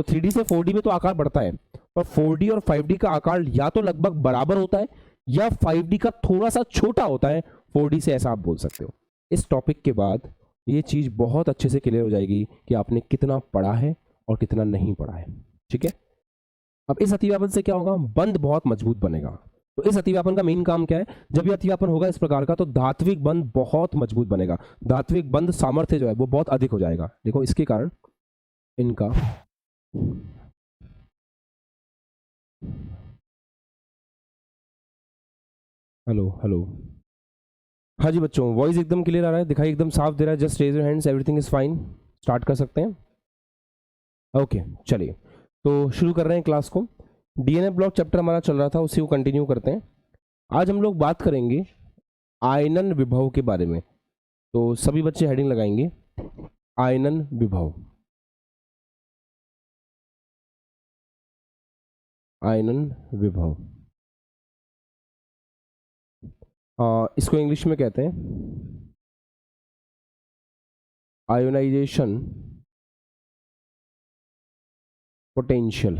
तो 3D से 4D में तो आकार बढ़ता है, पर 4D और 5D का आकार या तो लगभग बराबर होता है या 5D का थोड़ा सा छोटा होता है 4D से, ऐसा आप बोल सकते हो। इस टॉपिक के बाद ये चीज बहुत अच्छे से क्लियर हो जाएगी कि आपने कितना पढ़ा है और कितना नहीं पढ़ा है। ठीक है, अब इस अतिव्यापन से क्या होगा, बंध बहुत मजबूत बनेगा। तो इस अतिव्यापन का मेन काम क्या है, जब ये अतिव्यापन होगा इस प्रकार का, तो धात्विक बंध बहुत मजबूत बनेगा, धात्विक बंध सामर्थ्य जो है वो बहुत अधिक हो जाएगा। देखो इसके कारण इनका हेलो हेलो, हाँ जी बच्चों, वॉइस एकदम क्लियर आ रहा है, दिखाई एकदम साफ दे रहा है, just raise your hands, everything is fine, start कर सकते हैं। ओके चलिए, तो शुरू कर रहे हैं क्लास को। डीएनए ब्लॉक चैप्टर हमारा चल रहा था, उसी को कंटिन्यू करते हैं। आज हम लोग बात करेंगे आयनन विभव के बारे में। तो सभी बच्चे हेडिंग लगाएंगे, आयनन विभव, आयनन विभव। इसको इंग्लिश में कहते हैं आयोनाइजेशन पोटेंशियल।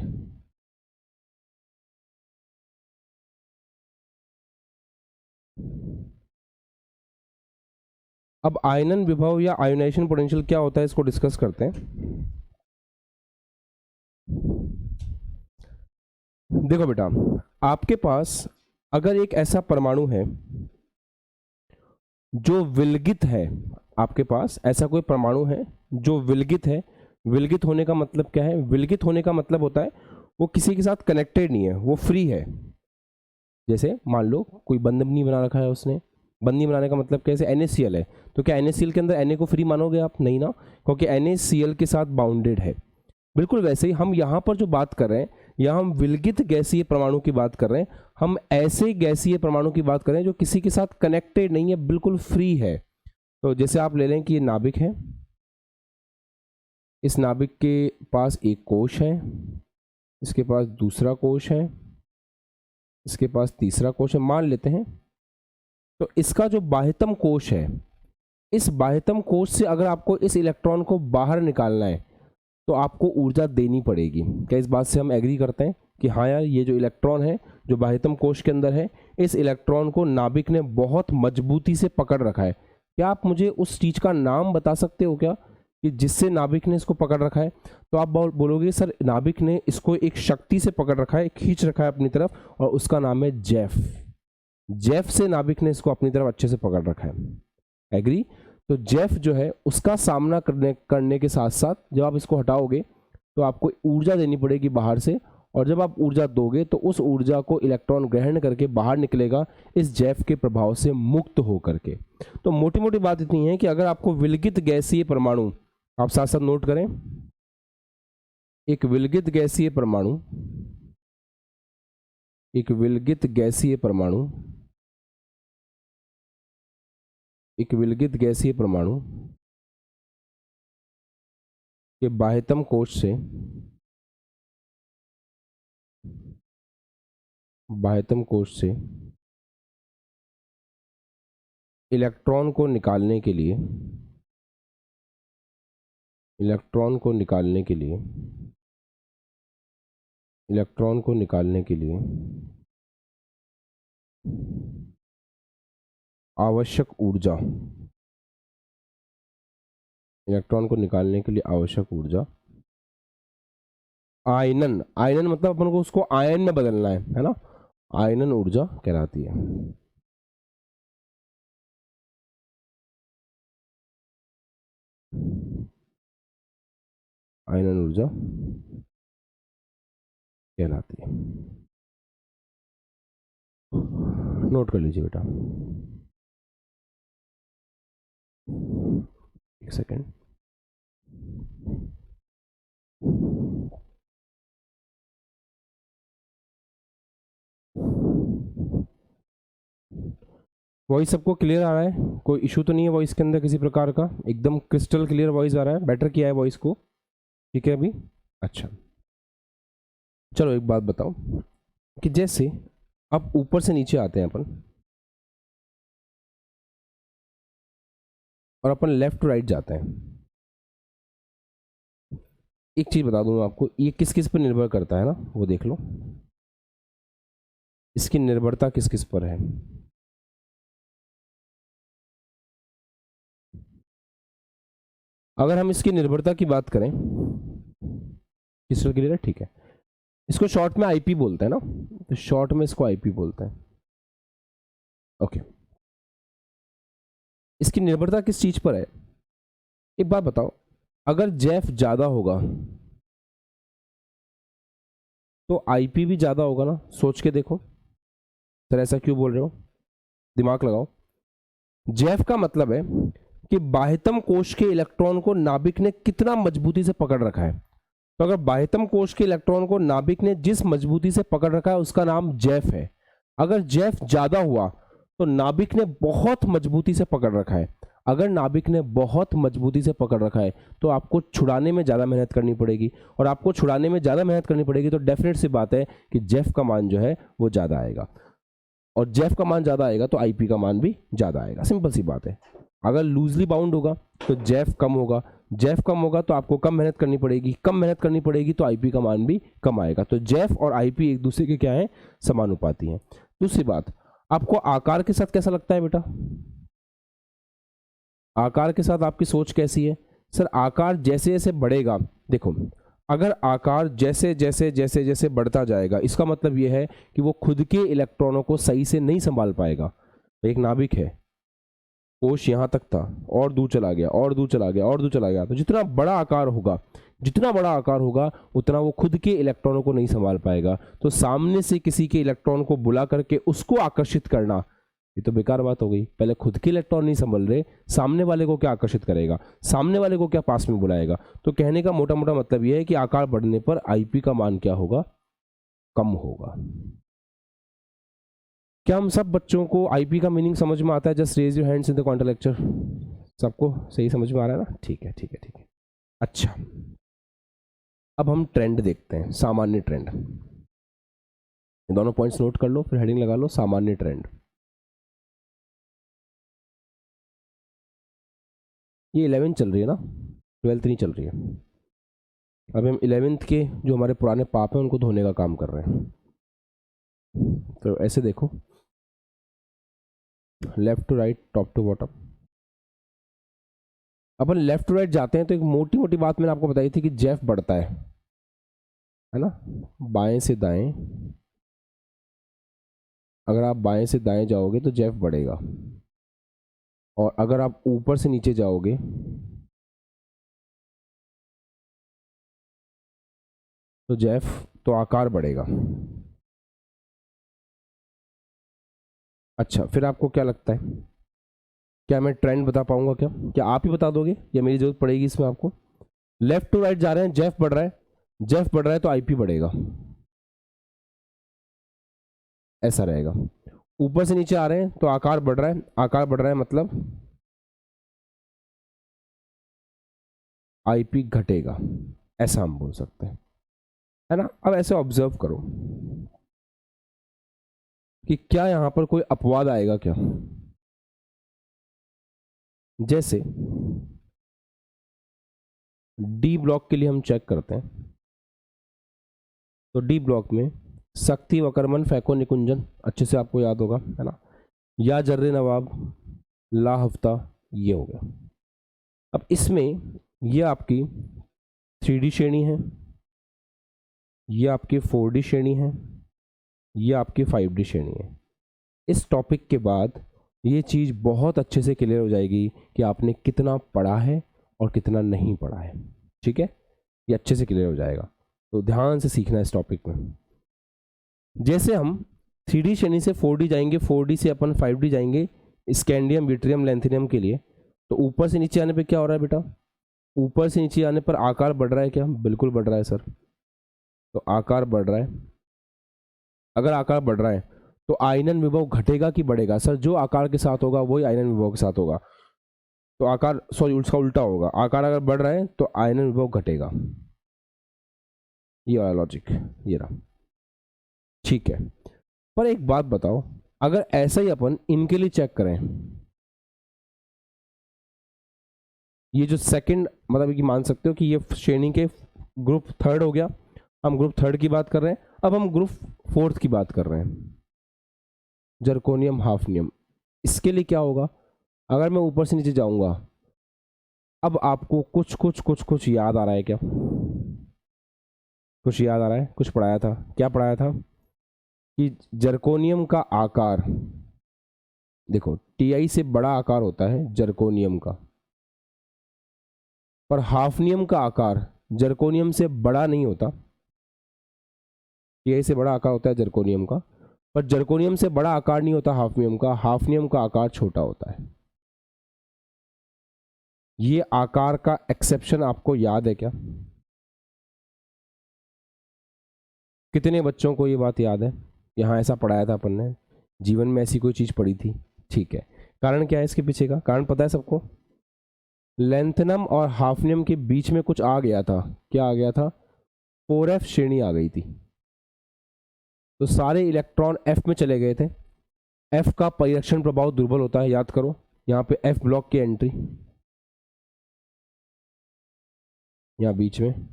अब आयनन विभव या आयोनाइजेशन पोटेंशियल क्या होता है, इसको डिस्कस करते हैं। देखो बेटा, आपके पास अगर एक ऐसा परमाणु है जो विलगित है, आपके पास ऐसा कोई परमाणु है जो विलगित है, विलगित होने का मतलब क्या है, विलगित होने का मतलब होता है वो किसी के साथ कनेक्टेड नहीं है, वो फ्री है। जैसे मान लो कोई बंध नहीं बना रखा है उसने, बंध नहीं बनाने का मतलब कैसे, NaCl है, तो क्या NaCl के अंदर Na को फ्री मानोगे आप, नहीं ना, क्योंकि NaCl के साथ बाउंडेड है। बिल्कुल वैसे ही हम यहाँ पर जो बात कर रहे हैं, यहाँ हम विलगित गैसीय परमाणु की बात कर रहे हैं, हम ऐसे गैसीय परमाणु की बात कर रहे हैं जो किसी के साथ कनेक्टेड नहीं है, बिल्कुल फ्री है। तो जैसे आप ले लें कि ये नाभिक है, इस नाभिक के पास एक कोश है, इसके पास दूसरा कोश है, इसके पास तीसरा कोश है, मान लेते हैं। तो इसका जो बाह्यतम कोश है, इस बाह्यतम कोश से अगर आपको इस इलेक्ट्रॉन को बाहर निकालना है तो आपको ऊर्जा देनी पड़ेगी। क्या इस बात से हम एग्री करते हैं कि हाँ यार, ये जो इलेक्ट्रॉन है जो बाह्यतम कोश के अंदर है, इस इलेक्ट्रॉन को नाभिक ने बहुत मजबूती से पकड़ रखा है। क्या आप मुझे उस चीज का नाम बता सकते हो क्या, कि जिससे नाभिक ने इसको पकड़ रखा है? तो आप बोलोगे सर नाभिक ने इसको एक शक्ति से पकड़ रखा है, खींच रखा है अपनी तरफ, और उसका नाम है जेफ। जेफ से नाभिक ने इसको अपनी तरफ अच्छे से पकड़ रखा है। एग्री? तो जेफ जो है उसका सामना करने के साथ साथ जब आप इसको हटाओगे तो आपको ऊर्जा देनी पड़ेगी बाहर से, और जब आप ऊर्जा दोगे तो उस ऊर्जा को इलेक्ट्रॉन ग्रहण करके बाहर निकलेगा इस जेफ के प्रभाव से मुक्त होकर के। तो मोटी मोटी बात इतनी है कि अगर आपको विलगित गैसीय परमाणु, आप साथ साथ नोट करें, एक विलगित गैसीय परमाणु, एक विलगित गैसीय परमाणु, एक विलगित गैसीय परमाणु के बाह्यतम कोश से, बाह्यतम कोश से इलेक्ट्रॉन को निकालने के लिए, इलेक्ट्रॉन को निकालने के लिए, इलेक्ट्रॉन को निकालने के लिए आवश्यक ऊर्जा, इलेक्ट्रॉन को निकालने के लिए आवश्यक ऊर्जा आयनन, आयनन मतलब अपन को उसको आयन में बदलना है ना, आयनन ऊर्जा कहलाती है। आयनन ऊर्जा कहलाती है। नोट कर लीजिए बेटा, एक सेकेंड। वॉइस सबको क्लियर आ रहा है? कोई इशू तो नहीं है वॉइस के अंदर किसी प्रकार का? एकदम क्रिस्टल क्लियर वॉइस आ रहा है? बेटर किया है वॉइस को? ठीक है अभी? अच्छा, चलो एक बात बताओ कि जैसे अब ऊपर से नीचे आते हैं अपन, और अपन लेफ्ट टू राइट जाते हैं, एक चीज बता दूं मैं आपको, ये किस किस पर निर्भर करता है ना, वो देख लो, इसकी निर्भरता किस किस पर है। अगर हम इसकी निर्भरता की बात करें, क्रिस्टल क्लियर है, ठीक है। इसको शॉर्ट में आईपी बोलते हैं ना, तो शॉर्ट में इसको आईपी बोलते हैं। ओके, इसकी निर्भरता किस चीज पर है? एक बात बताओ, अगर जेफ ज्यादा होगा तो आईपी भी ज्यादा होगा ना, सोच के देखो। सर ऐसा क्यों बोल रहे हो, दिमाग लगाओ। जेफ का मतलब है कि बाह्यतम कोश के इलेक्ट्रॉन को नाभिक ने कितना मजबूती से पकड़ रखा है। तो अगर बाह्यतम कोश के इलेक्ट्रॉन को नाभिक ने जिस मजबूती से पकड़ रखा है उसका नाम जेफ है। अगर जेफ ज्यादा हुआ तो नाभिक ने बहुत मजबूती से पकड़ रखा है। अगर नाभिक ने बहुत मजबूती से पकड़ रखा है तो आपको छुड़ाने में ज़्यादा मेहनत करनी पड़ेगी, और आपको छुड़ाने में ज़्यादा मेहनत करनी पड़ेगी तो डेफिनेट सी बात है कि जेफ का मान जो है वो ज़्यादा आएगा, और जेफ का मान ज़्यादा आएगा तो आईपी का मान भी ज़्यादा आएगा। सिंपल सी बात है। अगर लूजली बाउंड होगा तो जेफ कम होगा, जेफ कम होगा तो आपको कम मेहनत करनी पड़ेगी, कम मेहनत करनी पड़ेगी तो आईपी का मान भी कम आएगा। तो जेफ और आईपी एक दूसरे के क्या है, समानुपाती हैं। दूसरी बात, आपको आकार के साथ कैसा लगता है बेटा? आकार के साथ आपकी सोच कैसी है? सर आकार जैसे जैसे बढ़ेगा, देखो अगर आकार जैसे जैसे जैसे जैसे बढ़ता जाएगा इसका मतलब यह है कि वो खुद के इलेक्ट्रॉनों को सही से नहीं संभाल पाएगा। एक नाभिक है, कोश यहां तक था और दूर चला गया और दूर चला गया और दूर चला गया, तो जितना बड़ा आकार होगा, जितना बड़ा आकार होगा उतना वो खुद के इलेक्ट्रॉनों को नहीं संभाल पाएगा। तो सामने से किसी के इलेक्ट्रॉन को बुला करके उसको आकर्षित करना, ये तो बेकार बात हो गई। पहले खुद के इलेक्ट्रॉन नहीं संभल रहे, सामने वाले को क्या आकर्षित करेगा, सामने वाले को क्या पास में बुलाएगा। तो कहने का मोटा मोटा मतलब यह है कि आकार बढ़ने पर आईपी का मान क्या होगा, कम होगा। क्या हम सब बच्चों को आईपी का मीनिंग समझ में आता है? Just raise your hands in the quantum lecture. सबको सही समझ में आ रहा है ना? ठीक है ठीक है ठीक है। अच्छा, अब हम ट्रेंड देखते हैं, सामान्य ट्रेंड। दोनों पॉइंट्स नोट कर लो, फिर हेडिंग लगा लो, सामान्य ट्रेंड। ये 11th चल रही है ना, 12th नहीं चल रही है। अब हम 11th के जो हमारे पुराने पाप हैं उनको धोने का काम कर रहे हैं। तो ऐसे देखो, left to right, top to bottom. अपन लेफ्ट टू राइट जाते हैं तो एक मोटी मोटी बात मैंने आपको बताई थी कि जेफ बढ़ता है ना, बाएं से दाएं। अगर आप बाएं से दाएं जाओगे तो जेफ बढ़ेगा, और अगर आप ऊपर से नीचे जाओगे तो जेफ, तो आकार बढ़ेगा। अच्छा, फिर आपको क्या लगता है, क्या मैं ट्रेंड बता पाऊंगा? क्या आप ही बता दोगे या मेरी जरूरत पड़ेगी इसमें आपको? लेफ्ट टू राइट जा रहे हैं, जेफ बढ़ रहा है, जेफ बढ़ रहा है तो आईपी बढ़ेगा, ऐसा रहेगा। ऊपर से नीचे आ रहे हैं तो आकार बढ़ रहा है, आकार बढ़ रहा है मतलब आईपी घटेगा, ऐसा हम बोल सकते हैं, है ना। अब ऐसे ऑब्जर्व करो कि क्या यहां पर कोई अपवाद आएगा क्या। जैसे डी ब्लॉक के लिए हम चेक करते हैं, तो डी ब्लॉक में शक्ति, वक्रमन, फैको, निकुंजन अच्छे से आपको याद होगा, है ना। या जर्रे नवाब, ला हफ्ता, ये हो गया। अब इसमें ये आपकी 3D श्रेणी है, ये आपकी 4D श्रेणी है, ये आपकी 5D श्रेणी है। इस टॉपिक के बाद ये चीज़ बहुत अच्छे से क्लियर हो जाएगी कि आपने कितना पढ़ा है और कितना नहीं पढ़ा है, ठीक है। ये अच्छे से क्लियर हो जाएगा, तो ध्यान से सीखना है इस टॉपिक में। जैसे हम 3D श्रेणी से 4D जाएंगे, 4D से अपन 5D जाएंगे स्कैंडियम, ड्यूटेरियम, लैंथेनियम के लिए, तो ऊपर से नीचे आने पे क्या हो रहा है बेटा? ऊपर से नीचे आने पर आकार बढ़ रहा है क्या? बिल्कुल बढ़ रहा है सर। तो आकार बढ़ रहा है, अगर आकार बढ़ रहा है तो आयनन विभव घटेगा कि बढ़ेगा? सर जो आकार के साथ होगा वही आयनन विभव के साथ होगा, तो आकार, सॉरी उसका उल्टा होगा, आकार अगर बढ़ रहा है तो आयनन विभव घटेगा। ये वाला लॉजिक ये रहा, ठीक है। पर एक बात बताओ, अगर ऐसा ही अपन इनके लिए चेक करें, ये जो सेकंड, मतलब कि मान सकते हो कि ये श्रेणी के ग्रुप थर्ड हो गया, हम ग्रुप थर्ड की बात कर रहे हैं। अब हम ग्रुप फोर्थ की बात कर रहे हैं, जर्कोनियम हाफनियम। इसके लिए क्या होगा, अगर मैं ऊपर से नीचे जाऊंगा, अब आपको कुछ याद आ रहा है क्या? कुछ याद आ रहा है? कुछ पढ़ाया था, क्या पढ़ाया था कि जर्कोनियम का आकार, देखो टीआई से बड़ा आकार होता है जर्कोनियम का, पर हाफनियम का आकार जर्कोनियम से बड़ा नहीं होता। टीआई से बड़ा आकार होता है जर्कोनियम का, पर जर्कोनियम से बड़ा आकार नहीं होता हाफनियम का। हाफनियम का आकार छोटा होता है। ये आकार का एक्सेप्शन आपको याद है क्या? कितने बच्चों को ये बात याद है? यहाँ ऐसा पढ़ाया था अपन ने, जीवन में ऐसी कोई चीज पढ़ी थी? ठीक है, कारण क्या है इसके पीछे का? कारण पता है सबको? लेंथनम और हाफनियम के बीच में कुछ आ गया था। क्या आ गया था? 4f श्रेणी आ गई थी। तो सारे इलेक्ट्रॉन f में चले गए थे। f का परिरक्षण प्रभाव दुर्बल होता है, याद करो। यहाँ पे f ब्लॉक की एंट्री, यहाँ बीच में।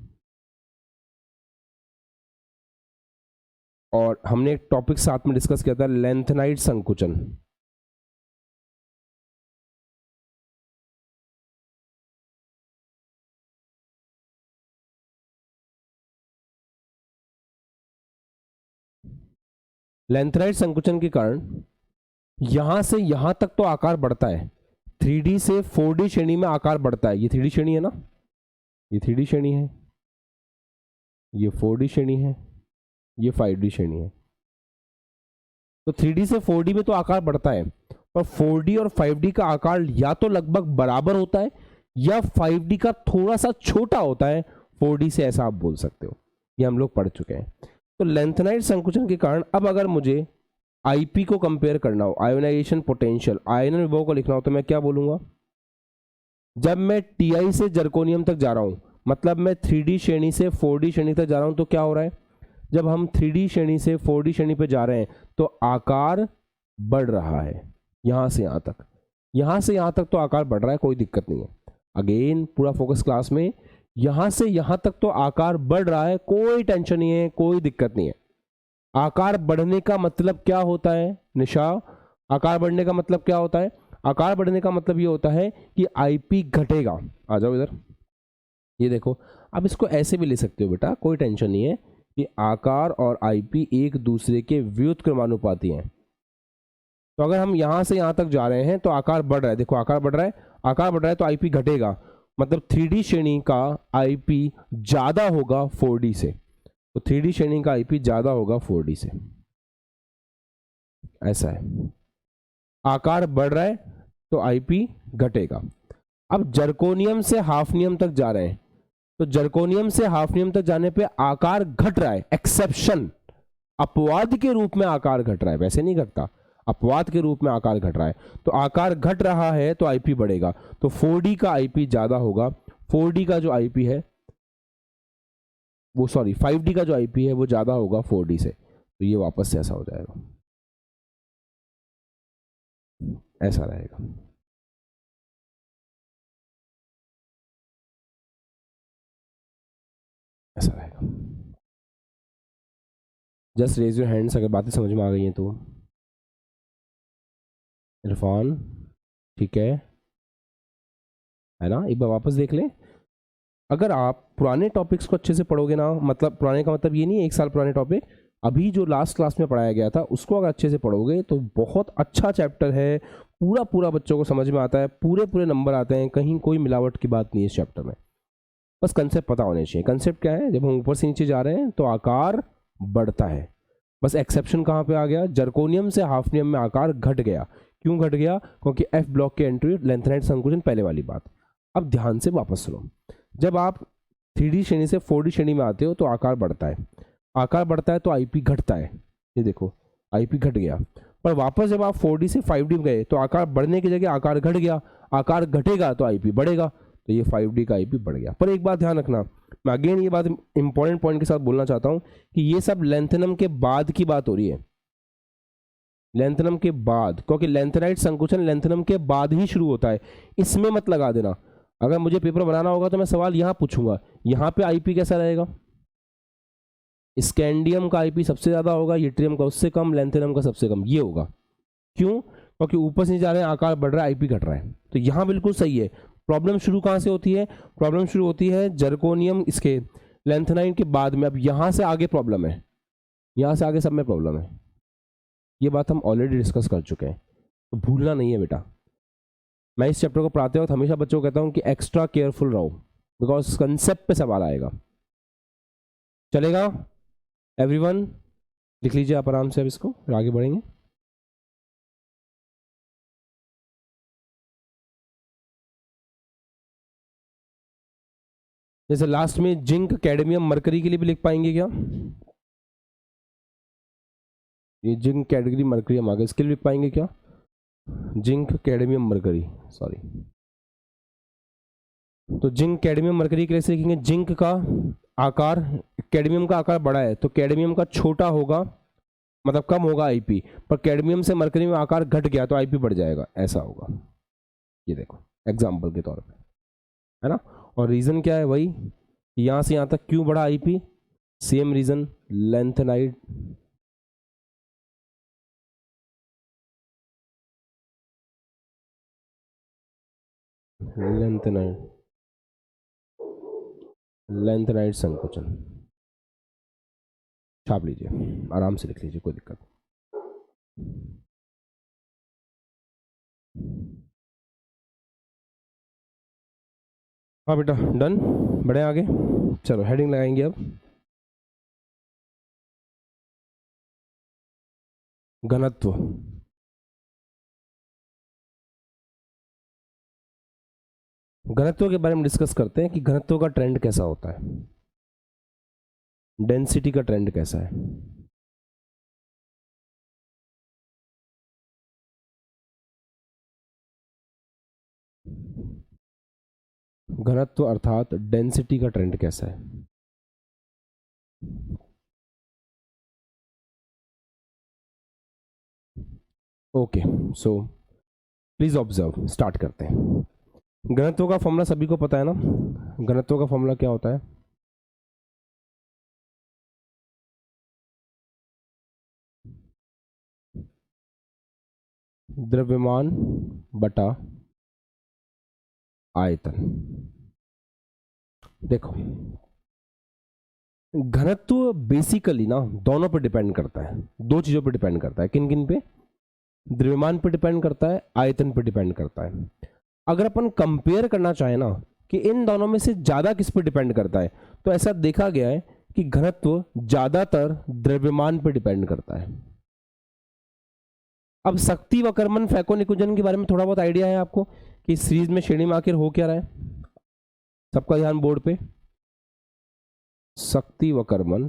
और हमने एक टॉपिक साथ में डिस्कस किया था, लेंथेनाइड संकुचन। लेंथेनाइड संकुचन के कारण यहां से यहां तक तो आकार बढ़ता है, 3D से 4D श्रेणी में आकार बढ़ता है। ये 3D श्रेणी है ना, ये 3D श्रेणी है, ये 4D श्रेणी है, ये 5D श्रेणी है। तो 3D से 4D में तो आकार बढ़ता है, पर 4D और 5D का आकार या तो लगभग बराबर होता है या 5D का थोड़ा सा छोटा होता है 4D से, ऐसा आप बोल सकते हो। ये हम लोग पढ़ चुके हैं। तो लेंथेनाइड संकुचन के कारण अब अगर मुझे आईपी को कंपेयर करना हो, आयोनाइजेशन पोटेंशियल, आयनन विभव को लिखना हो, तो मैं क्या बोलूंगा? जब मैं टीआई से जर्कोनियम तक जा रहा हूं, मतलब मैं 3D श्रेणी से 4D श्रेणी तक जा रहा हूं, तो क्या हो रहा है? जब हम 3D श्रेणी से 4D श्रेणी पे जा रहे हैं तो आकार बढ़ रहा है। यहां से यहां तक, यहां से यहां तक तो आकार बढ़ रहा है, कोई दिक्कत नहीं है। अगेन पूरा फोकस क्लास में, यहां से यहां तक तो आकार बढ़ रहा है, कोई टेंशन नहीं है, कोई दिक्कत नहीं है। आकार बढ़ने का मतलब क्या होता है निशा? आकार बढ़ने का मतलब क्या होता है? आकार बढ़ने का मतलब ये होता है कि आईपी घटेगा। आ जाओ इधर, ये देखो। अब इसको ऐसे भी ले सकते हो बेटा, कोई टेंशन नहीं है कि आकार और आईपी एक दूसरे के व्युत्क्रमानुपाती हैं। तो अगर हम यहां से यहां तक जा रहे हैं तो आकार बढ़ रहा है, देखो आकार बढ़ रहा है, आकार बढ़ रहा है तो आईपी घटेगा, मतलब 3D श्रेणी का आईपी ज्यादा होगा 4D से। तो 3D श्रेणी का आईपी ज्यादा होगा 4D से, ऐसा है। आकार बढ़ रहा है तो आईपी घटेगा। अब जर्कोनियम से हाफनियम तक जा रहे हैं, तो जर्कोनियम से हाफनियम तक जाने पे आकार घट रहा है, एक्सेप्शन, अपवाद के रूप में आकार घट रहा है, वैसे नहीं घटता, अपवाद के रूप में आकार घट रहा है। तो आकार घट रहा है तो आईपी बढ़ेगा, तो 4D का आईपी ज्यादा होगा। 4D का जो आईपी है वो, सॉरी 5D का जो आईपी है वो ज्यादा होगा 4D से। तो ये वापस से ऐसा हो जाएगा, ऐसा रहेगा। ऐसा रहेगा। जस्ट रेज योर हैंड्स अगर बातें समझ में आ गई हैं तो। इरफान ठीक है ना? एक बार वापस देख ले। अगर आप पुराने टॉपिक्स को अच्छे से पढ़ोगे ना, मतलब पुराने का मतलब ये नहीं है 1 साल पुराने टॉपिक, अभी जो लास्ट क्लास में पढ़ाया गया था उसको अगर अच्छे से पढ़ोगे तो बहुत अच्छा चैप्टर है, पूरा पूरा बच्चों को समझ में आता है, पूरे पूरे नंबर आते हैं, कहीं कोई मिलावट की बात नहीं है इस चैप्टर में। बस कंसेप्ट पता होने चाहिए। कंसेप्ट क्या है? जब हम ऊपर से नीचे जा रहे हैं तो आकार बढ़ता है। बस एक्सेप्शन कहाँ पे आ गया? जर्कोनियम से हाफनियम में आकार घट गया। क्यों घट गया? क्योंकि एफ ब्लॉक की एंट्री, लेंथेनाइड संकुचन, पहले वाली बात। अब ध्यान से वापस सुनो, जब आप 3D श्रेणी से 4D श्रेणी में आते हो तो आकार बढ़ता है, आकार बढ़ता है तो आईपी घटता है। ये देखो आईपी घट गया, पर वापस जब आप 4D से 5D में गए तो आकार बढ़ने की जगह आकार घट गया, आकार घटेगा तो आईपी बढ़ेगा, तो ये 5D का आईपी बढ़ गया। पर एक बात ध्यान रखना, मैं अगेन ये बात इंपॉर्टेंट पॉइंट के साथ बोलना चाहता हूं कि ये सब लेंथेनम के बाद की बात हो रही है, लेंथेनम के बाद, क्योंकि लेंथेनाइड संकुचन लेंथेनम के बाद ही शुरू होता है, इसमें मत लगा देना। अगर मुझे पेपर बनाना होगा तो मैं सवाल यहाँ पूछूंगा, यहाँ पे आईपी कैसा रहेगा, स्कैंडियम का आईपी सबसे ज़्यादा होगा, यूट्रियम का उससे कम, लैंथेनम का सबसे कम, ये होगा। क्यों? क्योंकि ऊपर से जा रहे हैं, आकार बढ़ रहा है, आईपी घट रहा है। तो यहाँ बिल्कुल सही है। प्रॉब्लम शुरू कहाँ से होती है? प्रॉब्लम शुरू होती है जर्कोनियम इसके लैंथेनाइन के बाद में। अब यहाँ से आगे प्रॉब्लम है, यहाँ से आगे सब में प्रॉब्लम है। ये बात हम ऑलरेडी डिस्कस कर चुके हैं, तो भूलना नहीं है बेटा। मैं इस चैप्टर को पढ़ाते वक्त हमेशा बच्चों को कहता हूँ कि एक्स्ट्रा केयरफुल रहो, बिकॉज कंसेप्ट पे सवाल आएगा। चलेगा एवरीवन? लिख लीजिए आप आराम से, अब इसको फिर आगे बढ़ेंगे। जैसे लास्ट में जिंक, कैडमियम, मरकरी के लिए भी लिख पाएंगे क्या? ये जिंक, कैडमियम, मरकरी हम आगे इसके लिए लिख पाएंगे क्या? Zinc, cadmium, mercury, sorry. तो जिंक, कैडमियम, मरकरी के लिए से लिखेंगे जिंक का आकार, कैडमियम का आकार बड़ा है तो कैडमियम का छोटा होगा, मतलब कम होगा आईपी, पर कैडमियम से मरकरी में आकार घट गया तो आईपी बढ़ जाएगा, ऐसा होगा। ये देखो एग्जांपल के तौर पे, है ना। और रीजन क्या है? वही यहां से यहां तक क्यों बढ़ा IP? Same reason, lanthanide lanthanide संकोचन। छाप लीजिए, आराम से लिख लीजिए, कोई दिक्कत। हाँ बेटा डन, बढ़े आगे। चलो हेडिंग लगाएंगे अब। घनत्व। घनत्व के बारे में डिस्कस करते हैं कि घनत्व का ट्रेंड कैसा होता है, डेंसिटी का ट्रेंड कैसा है। घनत्व अर्थात डेंसिटी का ट्रेंड कैसा है। Okay, so please observe, start करते हैं। घनत्व का फॉर्मूला सभी को पता है ना? घनत्व का फॉर्मूला क्या होता है? द्रव्यमान बटा आयतन। देखो घनत्व बेसिकली ना दोनों पे डिपेंड करता है, दो चीजों पे डिपेंड करता है। किन किन पे? द्रव्यमान पे डिपेंड करता है, आयतन पे डिपेंड करता है। अगर अपन कंपेयर करना चाहें ना कि इन दोनों में से ज्यादा किस पे डिपेंड करता है, तो ऐसा देखा गया है कि घनत्व ज्यादातर द्रव्यमान पे डिपेंड करता है। अब शक्ति वक्रमण फैको निकुंजन के बारे में थोड़ा बहुत आइडिया है आपको कि सीरीज में श्रेणी में आखिर हो क्या रहा है? सबका ध्यान बोर्ड पे। शक्ति वक्रमण,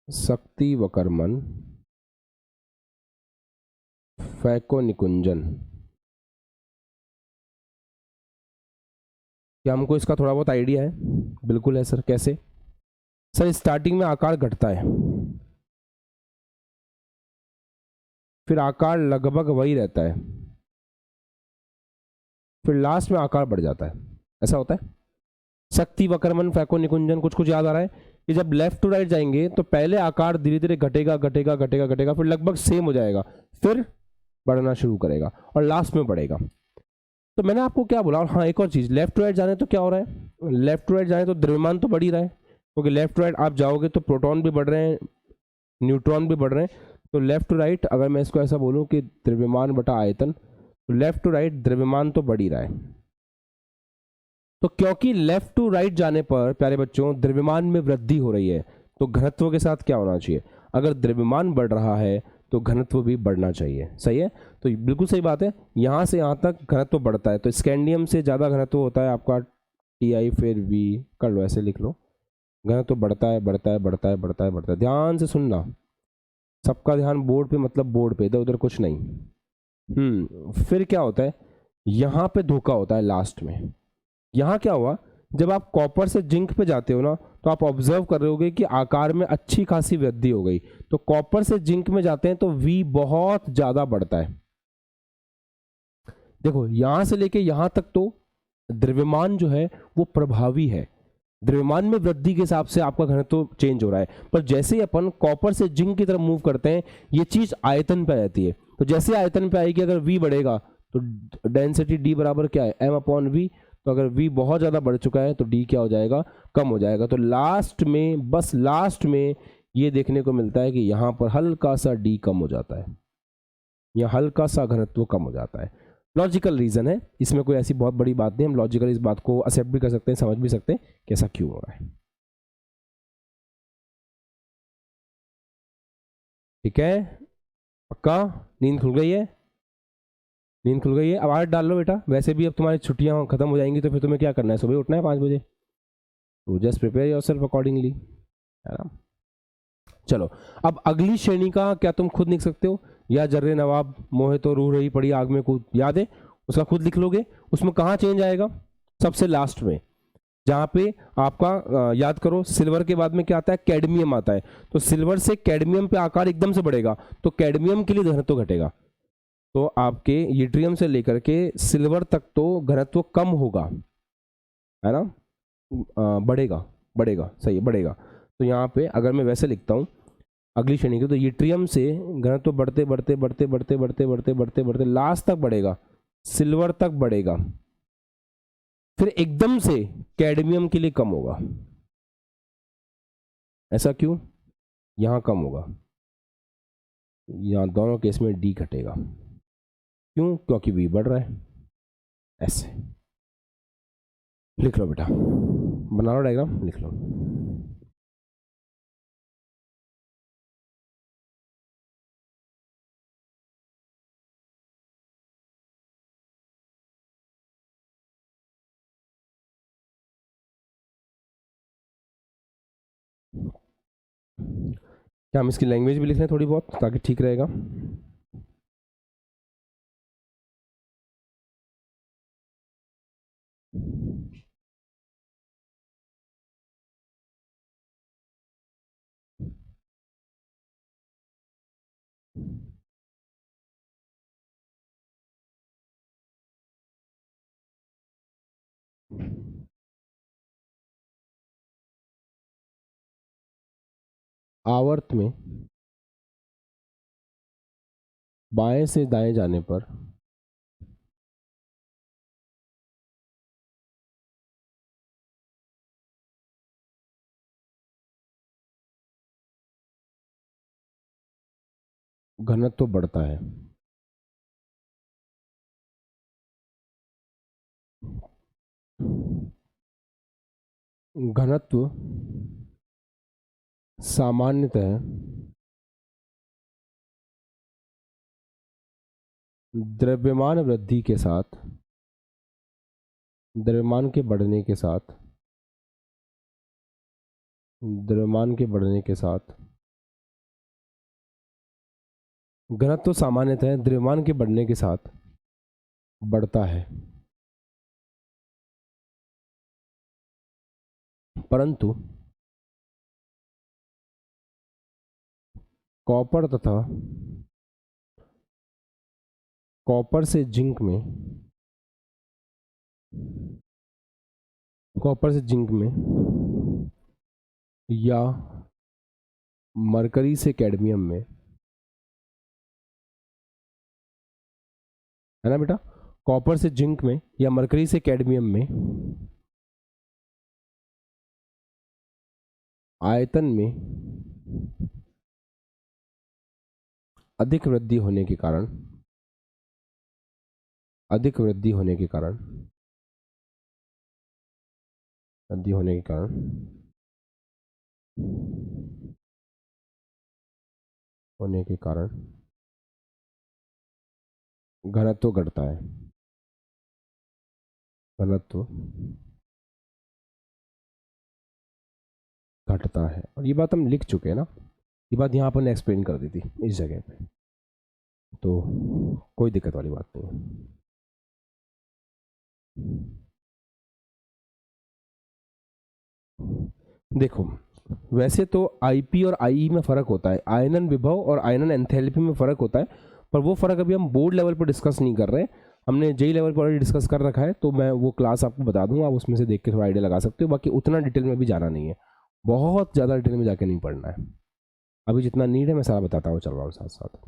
शक्ति वक्रमण फैको निकुंजन, क्या हमको इसका थोड़ा बहुत आइडिया है? बिल्कुल है सर। कैसे? सर स्टार्टिंग में आकार घटता है, फिर आकार लगभग वही रहता है, फिर लास्ट में आकार बढ़ जाता है, ऐसा होता है। शक्ति वक्रमण फैको निकुंजन कुछ कुछ याद आ रहा है कि जब लेफ्ट टू राइट जाएंगे तो पहले आकार धीरे धीरे घटेगा घटेगा घटेगा घटेगा, फिर लगभग सेम हो जाएगा, फिर बढ़ना शुरू करेगा और लास्ट में बढ़ेगा। तो मैंने आपको क्या बोला? और हाँ एक और चीज, लेफ्ट टू राइट जाने तो क्या हो रहा है? लेफ्ट टू राइट जाने तो द्रव्यमान तो बढ़ ही रहा है, क्योंकि लेफ्ट टू राइट आप जाओगे तो प्रोटॉन भी बढ़ रहे हैं, न्यूट्रॉन भी बढ़ रहे हैं। तो लेफ्ट टू राइट अगर मैं इसको ऐसा बोलूं कि द्रव्यमान बटा आयतन, तो लेफ्ट टू राइट द्रव्यमान तो बढ़ ही रहा है। तो क्योंकि लेफ्ट टू राइट जाने पर प्यारे बच्चों द्रव्यमान में वृद्धि हो रही है, तो घनत्व के साथ क्या होना चाहिए? अगर द्रव्यमान बढ़ रहा है तो घनत्व भी बढ़ना चाहिए। सही है? तो बिल्कुल सही बात है। यहां से यहां तक घनत्व बढ़ता है, तो स्कैंडियम से ज़्यादा घनत्व होता है आपका Ti, फिर V कर लो, ऐसे लिख लो। घनत्व बढ़ता है बढ़ता है बढ़ता है बढ़ता है बढ़ता है। ध्यान से सुनना, सबका ध्यान बोर्ड पे, मतलब बोर्ड पे, इधर उधर कुछ नहीं। फिर क्या होता है? यहाँ पे धोखा होता है लास्ट में। यहाँ क्या हुआ? जब आप कॉपर से जिंक पे जाते हो ना, तो आप ऑब्जर्व कर रहे होगे कि आकार में अच्छी खासी वृद्धि हो गई। तो कॉपर से जिंक में जाते हैं तो V बहुत ज्यादा बढ़ता है। देखो यहां से लेके यहां तक तो द्रव्यमान जो है वो प्रभावी है, द्रव्यमान में वृद्धि के हिसाब से आपका घनत्व तो चेंज हो रहा है। पर जैसे ही अपन कॉपर से जिंक की तरफ मूव करते हैं ये चीज आयतन पे आ जाती है। तो जैसे आयतन पे आएगी, अगर V बढ़ेगा तो डेंसिटी D बराबर क्या है, m/v। तो अगर V बहुत ज्यादा बढ़ चुका है तो D क्या हो जाएगा, कम हो जाएगा। तो लास्ट में, बस लास्ट में ये देखने को मिलता है कि यहाँ पर हल्का सा D कम हो जाता है, या हल्का सा घनत्व कम हो जाता है। लॉजिकल रीजन है, इसमें कोई ऐसी बहुत बड़ी बात नहीं, हम लॉजिकल इस बात को एक्सेप्ट भी कर सकते हैं, समझ भी सकते हैं कि ऐसा क्यों हो रहा है। ठीक है, पक्का? नींद खुल गई है? नींद खुल गई है? अब आदत डाल लो बेटा, वैसे भी अब तुम्हारी छुट्टियां खत्म हो जाएंगी तो फिर तुम्हें क्या करना है, सुबह उठना है 5 बजे। तो जस्ट प्रिपेयर योरसेल्फ अकॉर्डिंगली, है ना। चलो अब अगली श्रेणी का क्या तुम खुद लिख सकते हो, या जर्रे नवाब मोहे तो रूह रही पड़ी आग में कूद, याद है? उसका खुद लिख लोगे। उसमें कहाँ चेंज आएगा, सबसे लास्ट में, जहां पे आपका याद करो सिल्वर के बाद में क्या आता है, कैडमियम आता है। तो सिल्वर से कैडमियम पे आकार एकदम से बढ़ेगा तो कैडमियम के लिए घनत्व घटेगा। तो आपके यूट्रियम से लेकर के सिल्वर तक तो घनत्व कम होगा, है ना, बढ़ेगा, बढ़ेगा, सही है, बढ़ेगा। तो यहाँ पे अगर मैं वैसे लिखता हूँ अगली श्रेणी की, तो यूट्रियम से घनत्व बढ़ते बढ़ते बढ़ते बढ़ते बढ़ते बढ़ते बढ़ते बढ़ते लास्ट तक बढ़ेगा, सिल्वर तक बढ़ेगा, फिर एकदम से कैडमियम के लिए कम होगा। ऐसा क्यों? यहां कम होगा, यहां दोनों केस में डी घटेगा। क्यों? क्योंकि V बढ़ रहा है। ऐसे लिख लो बेटा, बना लो डायग्राम, लिख लो। क्या हम इसकी लैंग्वेज भी लिख लें थोड़ी बहुत, ताकि ठीक रहेगा। आवर्त में बाएं से दाएं जाने पर घनत्व बढ़ता है। घनत्व सामान्यतः द्रव्यमान वृद्धि के साथ, द्रव्यमान के बढ़ने के साथ, द्रव्यमान के बढ़ने के साथ, घनत्व सामान्यतः द्रव्यमान के बढ़ने के साथ बढ़ता है। परंतु कॉपर तथा कॉपर से जिंक में, कॉपर से जिंक में या मरकरी से कैडमियम में, है ना बेटा, कॉपर से जिंक में या मरकरी से कैडमियम में आयतन में अधिक वृद्धि होने के कारण, अधिक वृद्धि होने के कारण, वृद्धि होने के कारण होने के कारण घनत्व घटता है। घनत्व घटता है, और ये बात हम लिख चुके हैं ना, ये बात यहाँ पर एक्सप्लेन कर दी थी इस जगह पे, तो कोई दिक्कत वाली बात नहीं है। देखो वैसे तो आईपी और आईई में फ़र्क होता है, आयनन विभव और आयनन एंथैल्पी में फ़र्क होता है, पर वो फ़र्क अभी हम बोर्ड लेवल पर डिस्कस नहीं कर रहे हैं। हमने जेई लेवल पर ऑलरेडी डिस्कस कर रखा है, तो मैं वो क्लास आपको बता दूंगा, आप उसमें से देख के थोड़ा आइडिया लगा सकते हो। बाकी उतना डिटेल में भी जाना नहीं है, बहुत ज़्यादा डिटेल में जाके नहीं पढ़ना है। अभी जितना नीड है मैं सारा बताता हूँ, चल रहा हूँ साथ साथ।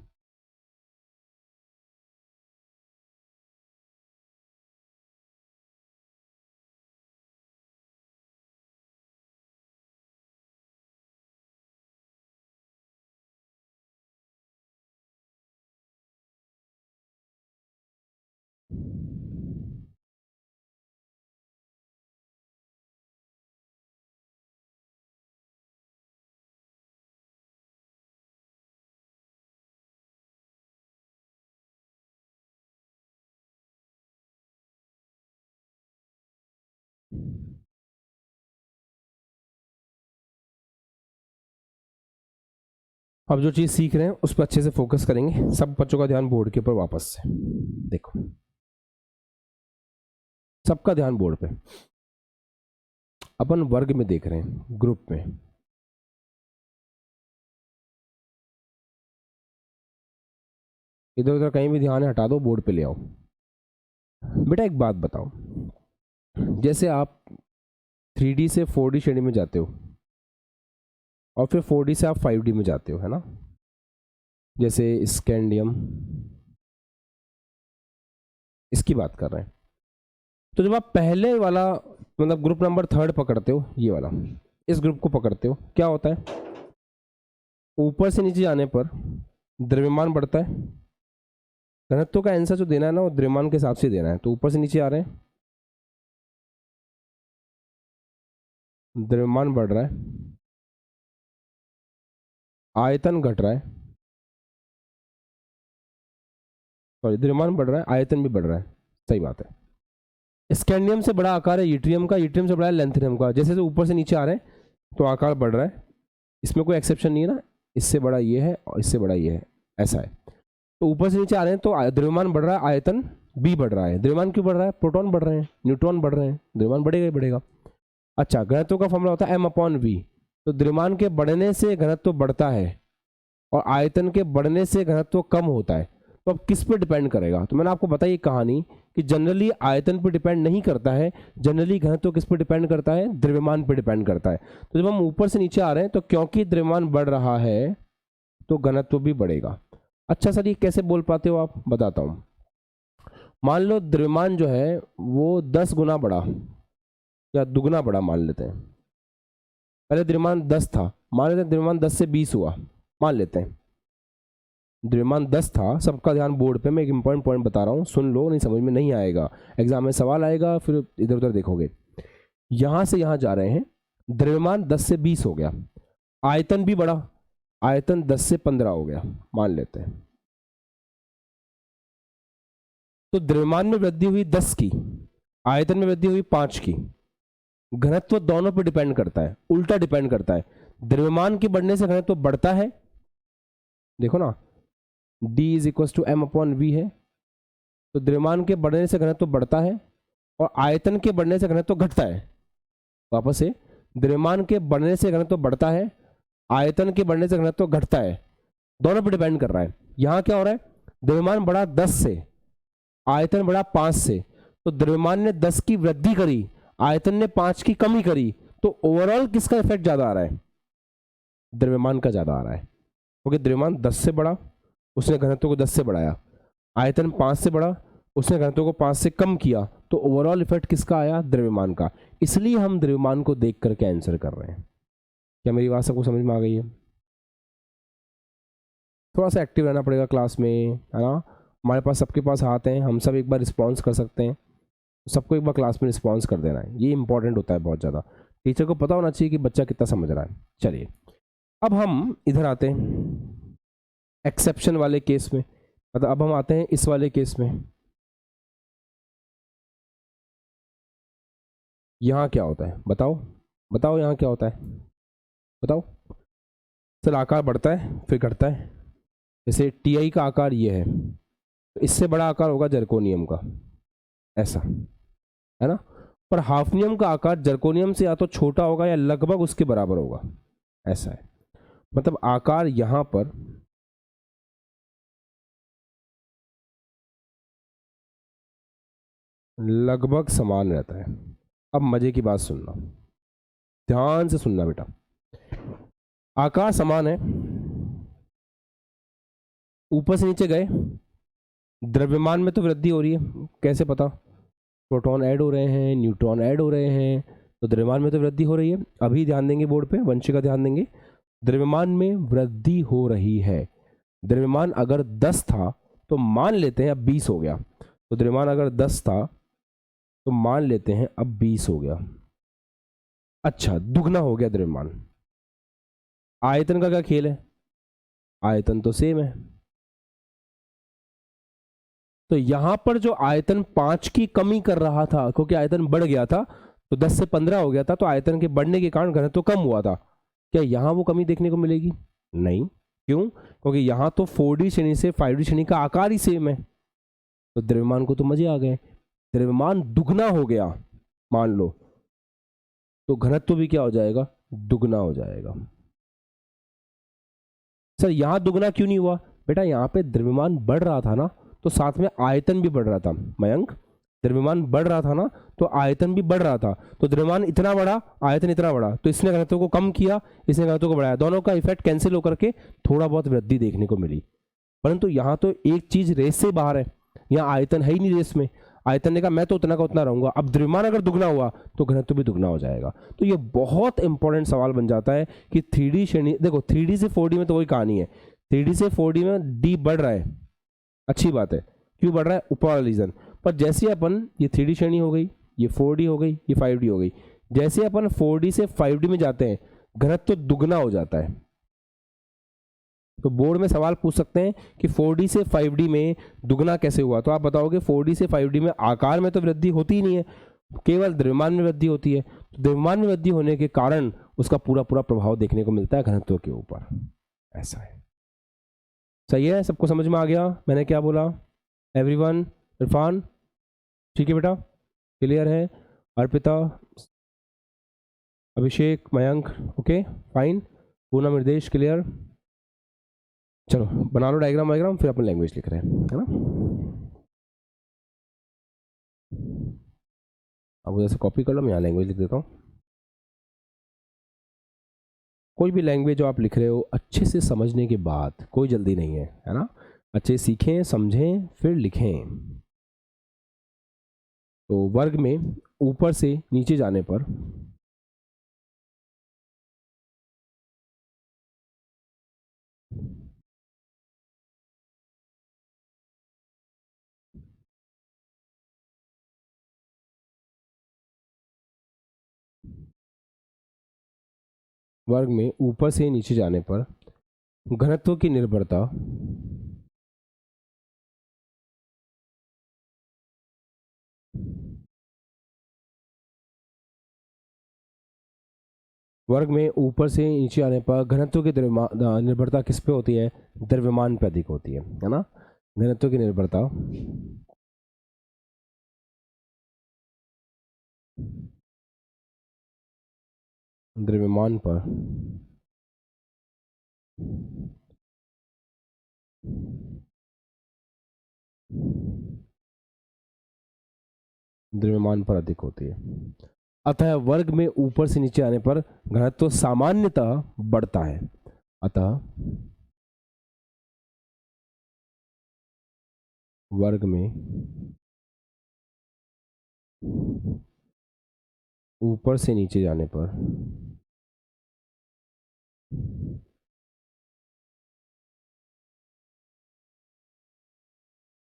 अब जो चीज़ सीख रहे हैं उस पर अच्छे से फोकस करेंगे। सब बच्चों का ध्यान बोर्ड के ऊपर वापस से देखो, सबका ध्यान बोर्ड पे। अपन वर्ग में देख रहे हैं, ग्रुप में। इधर उधर कहीं भी ध्यान है हटा दो, बोर्ड पे ले आओ। बेटा एक बात बताओ, जैसे आप 3D से 4D श्रेणी में जाते हो और फिर 4D से आप 5D में जाते हो, है ना, जैसे स्कैंडियम, इसकी बात कर रहे हैं। तो जब आप पहले वाला मतलब ग्रुप नंबर 3 पकड़ते हो, ये वाला, इस ग्रुप को पकड़ते हो, क्या होता है, ऊपर से नीचे जाने पर द्रव्यमान बढ़ता है। घनत्व का आंसर जो देना है ना, वो द्रव्यमान के हिसाब से देना है। तो ऊपर से नीचे आ रहे हैं, द्रव्यमान बढ़ रहा है, आयतन घट रहा है, सॉरी द्रव्यमान बढ़ रहा है, आयतन भी बढ़ रहा है, सही बात है। स्कैंडियम से बड़ा आकार है यूट्रियम का, यूट्रियम से बड़ा है लैंथेनियम का। जैसे जैसे ऊपर से नीचे आ रहे हैं तो आकार बढ़ रहा है, इसमें कोई एक्सेप्शन नहीं है ना, इससे बड़ा ये है और इससे बड़ा ये है, ऐसा है। तो ऊपर से नीचे आ रहे हैं तो द्रव्यमान बढ़ रहा है, आयतन भी बढ़ रहा है। द्रव्यमान क्यों बढ़ रहा है, प्रोटॉन बढ़ रहे हैं, न्यूट्रॉन बढ़ रहे हैं, द्रव्यमान बढ़ेगा ही बढ़ेगा। अच्छा, घनत्व का फॉर्मूला होता है m/v। तो द्रव्यमान के बढ़ने से घनत्व बढ़ता है और आयतन के बढ़ने से घनत्व कम होता है। तो अब किस पे डिपेंड करेगा, तो मैंने आपको बताई कहानी कि जनरली आयतन पे डिपेंड नहीं करता है, जनरली घनत्व किस पे डिपेंड करता है, द्रव्यमान पे डिपेंड करता है। तो जब हम ऊपर से नीचे आ रहे हैं तो क्योंकि द्रव्यमान बढ़ रहा है तो घनत्व भी बढ़ेगा। अच्छा सर ये कैसे बोल पाते हो आप, बताता हूँ। मान लो द्रव्यमान जो है वो 10 गुना बढ़ा या दुगना बढ़ा, मान लेते हैं। पहले द्रव्यमान 10 था, मान लेते हैं द्रव्यमान 10 से 20 हुआ, मान लेते हैं। द्रव्यमान 10 था, सबका ध्यान बोर्ड पे, मैं एक इंपॉर्टेंट पॉइंट बता रहा हूँ, सुन लो, नहीं समझ में नहीं आएगा, एग्जाम में सवाल आएगा फिर इधर उधर देखोगे। यहां से यहां जा रहे हैं, द्रव्यमान 10 से 20 हो गया, आयतन भी बढ़ा, आयतन 10 से 15 हो गया, मान लेते हैं। तो द्रव्यमान में वृद्धि हुई 10 की, आयतन में वृद्धि हुई 5 की। घनत्व दोनों पर डिपेंड करता है, उल्टा डिपेंड करता है। द्रव्यमान के बढ़ने से घनत्व बढ़ता है, देखो ना, D = m/v है। तो द्रव्यमान के बढ़ने से घनत्व बढ़ता है और आयतन के बढ़ने से घनत्व घटता है। वापस से, द्रव्यमान के बढ़ने से घनत्व बढ़ता है, आयतन के बढ़ने से घनत्व घटता है, दोनों पर डिपेंड कर रहा है। यहां क्या हो रहा है, द्रव्यमान बढ़ा 10 से, आयतन बढ़ा 5 से। तो द्रव्यमान ने 10 की वृद्धि करी, आयतन ने 5 की कमी करी, तो ओवरऑल किसका इफेक्ट ज्यादा आ रहा है, द्रव्यमान का ज्यादा आ रहा है। क्योंकि द्रव्यमान 10 से बढ़ा, उसने घनत्व को 10 से बढ़ाया, आयतन 5 से बढ़ा, उसने घनत्व को 5 से कम किया, तो ओवरऑल इफेक्ट किसका आया, द्रव्यमान का। इसलिए हम द्रव्यमान को देख करके आंसर कर रहे हैं। क्या मेरी बात सबको समझ में आ गई है? थोड़ा सा एक्टिव रहना पड़ेगा क्लास में, है ना। हमारे पास सबके पास हाथ हैं, हम सब एक बार रिस्पॉन्स कर सकते हैं, सबको एक बार क्लास में रिस्पॉन्स कर देना है, ये इंपॉर्टेंट होता है बहुत ज़्यादा। टीचर को पता होना चाहिए कि बच्चा कितना समझ रहा है। चलिए अब हम इधर आते हैं एक्सेप्शन वाले केस में, मतलब अब हम आते हैं इस वाले केस में। यहाँ क्या होता है बताओ, बताओ यहाँ क्या होता है बताओ। सर आकार बढ़ता है फिर घटता है, जैसे टीआई का आकार ये है, तो इससे बड़ा आकार होगा जर्कोनियम का, ऐसा है ना। पर हाफनियम का आकार जर्कोनियम से या तो छोटा होगा या लगभग उसके बराबर होगा, ऐसा है। मतलब आकार यहां पर लगभग समान रहता है। अब मजे की बात सुनना, ध्यान से सुनना बेटा। आकार समान है, ऊपर से नीचे गए, द्रव्यमान में तो वृद्धि हो रही है। कैसे पता? प्रोटॉन ऐड हो रहे हैं, न्यूट्रॉन ऐड हो रहे हैं, तो द्रव्यमान में तो वृद्धि हो रही है। अभी ध्यान देंगे बोर्ड पे, वंशिका ध्यान देंगे, द्रव्यमान में वृद्धि हो रही है। द्रव्यमान अगर 10 था तो मान लेते हैं अब 20 हो गया। तो द्रव्यमान अगर 10 था तो मान लेते हैं अब 20 हो गया। अच्छा, दुगना हो गया द्रव्यमान। आयतन का क्या खेल है? आयतन तो सेम है। तो यहां पर जो आयतन 5 की कमी कर रहा था, क्योंकि आयतन बढ़ गया था, तो 10 से 15 हो गया था, तो आयतन के बढ़ने के कारण घनत्व तो कम हुआ था। क्या यहां वो कमी देखने को मिलेगी? नहीं। क्यों? क्योंकि यहां तो 4D श्रेणी से 5D श्रेणी का आकार ही सेम है। तो द्रव्यमान को तो मजे आ गए, द्रव्यमान दुगना हो गया मान लो, तो घनत्व भी क्या हो जाएगा? दुगना हो जाएगा। सर यहां दुगना क्यों नहीं हुआ? बेटा यहां पे द्रव्यमान बढ़ रहा था ना, तो साथ में आयतन भी बढ़ रहा था। मयंक, द्रव्यमान बढ़ रहा था ना, तो आयतन भी बढ़ रहा था। तो द्रव्यमान इतना बड़ा, आयतन इतना बड़ा, तो इसने घनत्व को कम किया, इसने घनत्व को बढ़ाया, दोनों का इफेक्ट कैंसिल होकर के थोड़ा बहुत वृद्धि देखने को मिली। परंतु यहां तो एक चीज रेस से बाहर है, यहाँ आयतन है ही नहीं रेस में। आयतन ने कहा मैं तो उतना का उतना रहूंगा। अब द्रव्यमान अगर दुगना हुआ तो घनत्व भी दुगना हो जाएगा। तो ये बहुत इंपॉर्टेंट सवाल बन जाता है कि 3D श्रेणी, देखो 3D से 4D में तो वही कहानी है, 3D से 4D में D बढ़ रहा है, अच्छी बात है। क्यों बढ़ रहा है? ऊपर वाला रीजन। पर जैसे अपन, ये 3D श्रेणी हो गई, ये 4D हो गई, ये 5D हो गई, जैसे अपन 4D से 5D में जाते हैं घनत्व तो दुगना हो जाता है। तो बोर्ड में सवाल पूछ सकते हैं कि 4D से 5D में दुगना कैसे हुआ? तो आप बताओगे 4D से 5D में आकार में तो वृद्धि होती ही नहीं है, केवल द्रव्यमान में वृद्धि होती है। तो द्रव्यमान में वृद्धि होने के कारण उसका पूरा पूरा प्रभाव देखने को मिलता है घनत्व के ऊपर। ऐसा है। सही है? सबको समझ में आ गया मैंने क्या बोला? एवरीवन? इरफान ठीक है बेटा, क्लियर है? अर्पिता, अभिषेक, मयंक, ओके फाइन, पूनम, निर्देश क्लियर? चलो बना लो डायग्राम वायग्राम, फिर अपन लैंग्वेज लिख रहे हैं, है ना? अब जैसे कॉपी कर लो, मैं यहाँ लैंग्वेज लिख देता हूँ। कोई भी लैंग्वेज जो आप लिख रहे हो अच्छे से समझने के बाद, कोई जल्दी नहीं है ना? अच्छे सीखें, समझें, फिर लिखें। तो वर्ग में ऊपर से नीचे जाने पर वर्ग में ऊपर से नीचे जाने पर घनत्व की निर्भरता वर्ग में ऊपर से नीचे आने पर घनत्व की निर्भरता किस पे होती है? द्रव्यमान पे अधिक होती है ना? घनत्व की निर्भरता द्रव्यमान पर द्रव्यमान पर अधिक होती है। अतः वर्ग में ऊपर से नीचे आने पर घनत्व सामान्यतः बढ़ता है। अतः वर्ग में ऊपर से नीचे जाने पर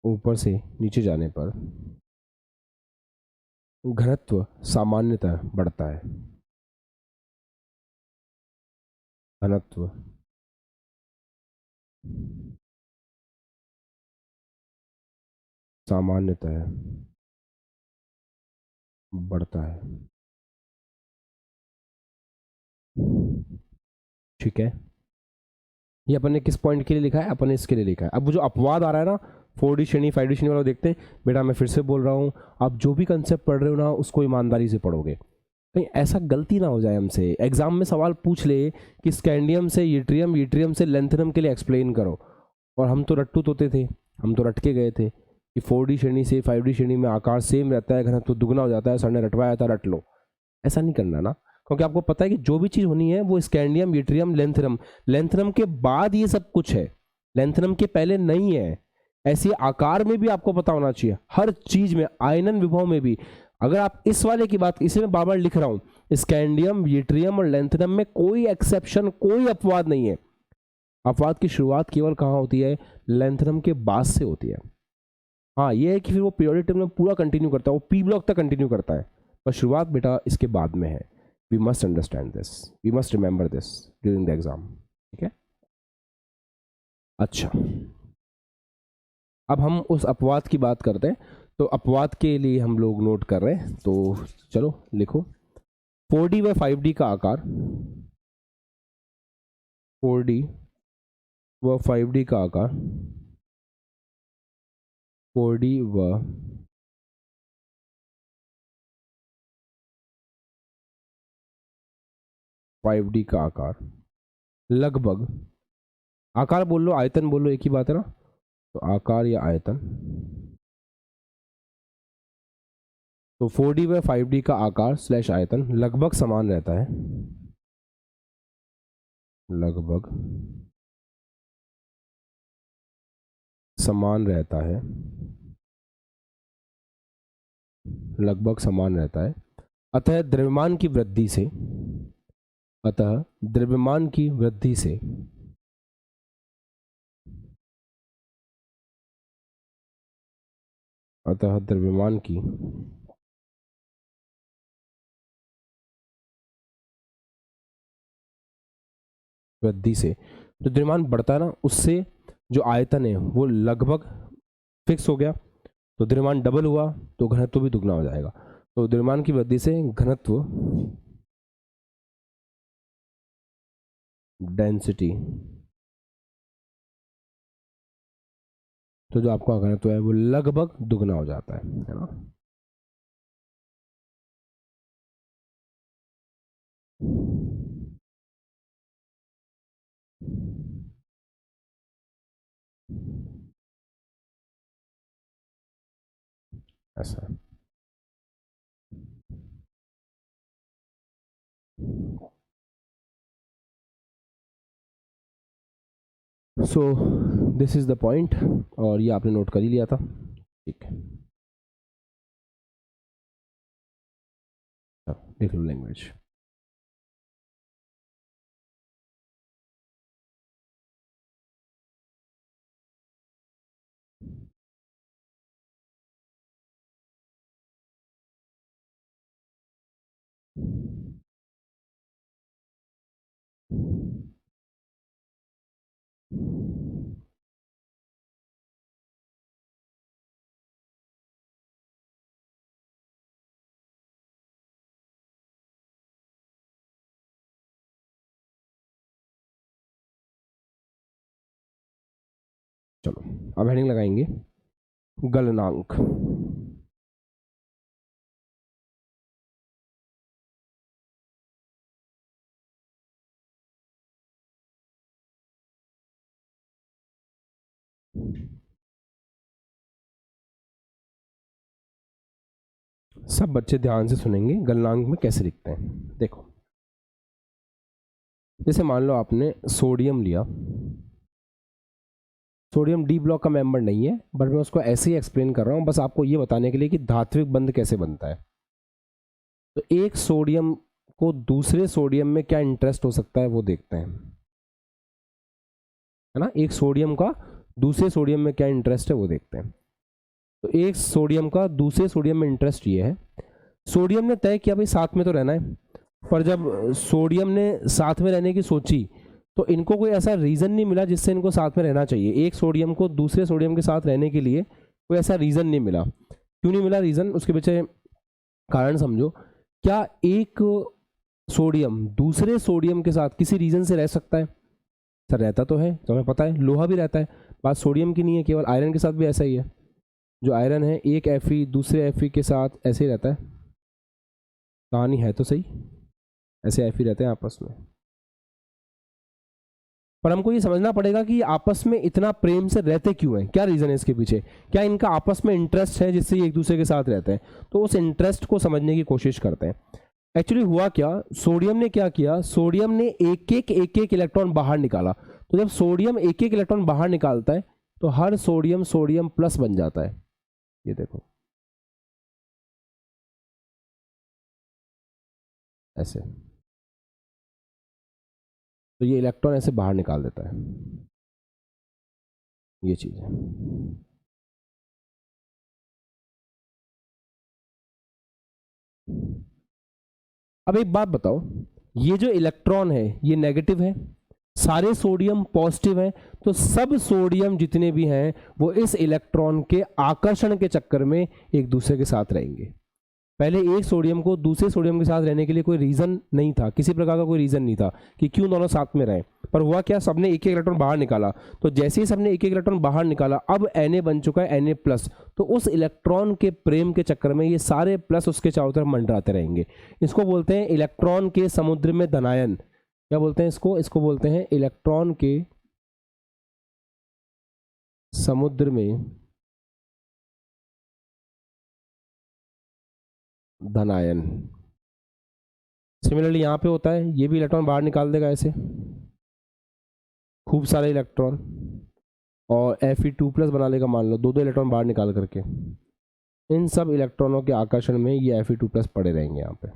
ऊपर से नीचे जाने पर घनत्व सामान्यतः बढ़ता है। घनत्व सामान्यतः बढ़ता है। ठीक है, ये अपन ने किस पॉइंट के लिए लिखा है? अपन ने इसके लिए लिखा है। अब वो जो अपवाद आ रहा है ना 4D श्रेणी 5D श्रेणी वाला, देखते हैं बेटा। मैं फिर से बोल रहा हूँ, आप जो भी कंसेप्ट पढ़ रहे हो ना उसको ईमानदारी से पढ़ोगे, कहीं ऐसा गलती ना हो जाए हमसे। एग्जाम में सवाल पूछ ले कि स्कैंडियम से यूट्रियम, यूट्रियम से लेंथेनम के लिए एक्सप्लेन करो, और हम तो रट्टू तोते थे, हम तो रट के गए थे कि 4D श्रेणी से 5D श्रेणी में आकार सेम रहता है, घनत्व दुगना हो जाता है, सर ने रटवाया था रट लो। ऐसा नहीं करना ना, क्योंकि आपको पता है कि जो भी चीज़ होनी है वो स्कैंडियम, यूट्रियम, लेंथरम, लेंथरम के बाद ये सब कुछ है, लेंथरम के पहले नहीं है। ऐसे आकार में भी आपको पता होना चाहिए, हर चीज में, आयनन विभव में भी। अगर आप इस वाले की बात, इसे मैं बार बार लिख रहा हूं, स्कैंडियम, यूट्रियम और लेंथरम में कोई एक्सेप्शन, कोई अपवाद नहीं है। अपवाद की शुरुआत केवल कहाँ होती है? लेंथरम के बाद से होती है। हाँ, ये है कि फिर वो पीरियोडिक टेबल में पूरा कंटिन्यू करता है, वो पी ब्लॉक तक कंटिन्यू करता है, पर शुरुआत बेटा इसके बाद में है। We must understand this, we must remember this during the exam, ठीक है। अच्छा, अब हम उस अपवाद की बात करते हैं। तो अपवाद के लिए हम लोग नोट कर रहे हैं, तो चलो लिखो। 4D व 5D का आकार, 4D व 5D का आकार, 4D व 5D का आकार लगभग, आकार बोल लो, आयतन बोल लो, एक ही बात है ना। तो आकार या आयतन, तो 4D व 5D का आकार स्लैश आयतन लगभग समान रहता है, लगभग समान रहता है, लगभग समान रहता है। अतः द्रव्यमान की वृद्धि से, अतः द्रव्यमान की वृद्धि से अतः द्रव्यमान की वृद्धि से जो द्रव्यमान बढ़ता है ना, उससे जो आयतन है वो लगभग फिक्स हो गया। तो द्रव्यमान डबल हुआ तो घनत्व भी दुगना हो जाएगा। तो द्रव्यमान की वृद्धि से घनत्व, डेंसिटी, तो जो आपका घनत्व है वो लगभग दुगना हो जाता है ना। ऐसा। So this is the point, और ये आपने नोट कर ही लिया था, ठीक है। देख लो लैंग्वेज। चलो अब हेडिंग लगाएंगे, गलनांक। सब बच्चे ध्यान से सुनेंगे गलनांक में कैसे लिखते हैं। देखो, जैसे मान लो आपने सोडियम लिया, सोडियम डी ब्लॉक का मेंबर नहीं है, बट मैं उसको ऐसे ही एक्सप्लेन कर रहा हूँ, बस आपको ये बताने के लिए कि धात्विक बंध कैसे बनता है। तो एक सोडियम को दूसरे सोडियम में क्या इंटरेस्ट हो सकता है वो देखते हैं, है ना। एक सोडियम का दूसरे सोडियम में क्या इंटरेस्ट है वो देखते हैं। तो एक सोडियम का दूसरे सोडियम में इंटरेस्ट ये है, सोडियम ने तय किया भाई साथ में तो रहना है, पर जब सोडियम ने साथ में रहने की सोची तो इनको कोई ऐसा रीज़न नहीं मिला जिससे इनको साथ में रहना चाहिए। एक सोडियम को दूसरे सोडियम के साथ रहने के लिए कोई ऐसा रीज़न नहीं मिला। क्यों नहीं मिला रीज़न, उसके पीछे कारण समझो। क्या एक सोडियम दूसरे सोडियम के साथ किसी रीज़न से रह सकता है? सर रहता तो है, तो हमें पता है, लोहा भी रहता है। बात सोडियम की नहीं है, केवल आयरन के साथ भी ऐसा ही है। जो आयरन है, एक Fe दूसरे Fe के साथ ऐसे ही रहता है। कहानी है तो सही, ऐसे Fe रहते हैं आपस में। पर हमको ये समझना पड़ेगा कि आपस में इतना प्रेम से रहते क्यों हैं, क्या रीज़न है इसके पीछे, क्या इनका आपस में इंटरेस्ट है जिससे ये एक दूसरे के साथ रहते हैं। तो उस इंटरेस्ट को समझने की कोशिश करते हैं। एक्चुअली हुआ क्या, सोडियम ने क्या किया, सोडियम ने एक एक इलेक्ट्रॉन बाहर निकाला। तो जब सोडियम एक एक इलेक्ट्रॉन बाहर निकालता है तो हर सोडियम सोडियम प्लस बन जाता है। ये देखो ऐसे, तो ये इलेक्ट्रॉन ऐसे बाहर निकाल देता है, ये चीज है। अब एक बात बताओ, ये जो इलेक्ट्रॉन है ये नेगेटिव है, सारे सोडियम पॉजिटिव है, तो सब सोडियम जितने भी हैं वो इस इलेक्ट्रॉन के आकर्षण के चक्कर में एक दूसरे के साथ रहेंगे। पहले एक सोडियम को दूसरे सोडियम के साथ रहने के लिए कोई रीजन नहीं था, किसी प्रकार का कोई रीजन नहीं था कि क्यों दोनों साथ में रहें। पर हुआ क्या, सबने एक एक इलेक्ट्रॉन बाहर निकाला, तो जैसे ही सबने एक एक इलेक्ट्रॉन बाहर निकाला अब Na बन चुका है Na+, तो उस इलेक्ट्रॉन के प्रेम के चक्कर में ये सारे प्लस उसके चारों तरफ मंडराते रहेंगे। इसको बोलते हैं इलेक्ट्रॉन के समुद्र में धनायन। क्या बोलते हैं इसको बोलते हैं इलेक्ट्रॉन के समुद्र में धनायन। सिमिलरली यहां पे होता है, ये भी इलेक्ट्रॉन बाहर निकाल देगा ऐसे खूब सारे इलेक्ट्रॉन, और Fe2+ बना लेगा, मान लो दो इलेक्ट्रॉन बाहर निकाल करके। इन सब इलेक्ट्रॉनों के आकर्षण में ये Fe2+ पड़े रहेंगे यहाँ पे।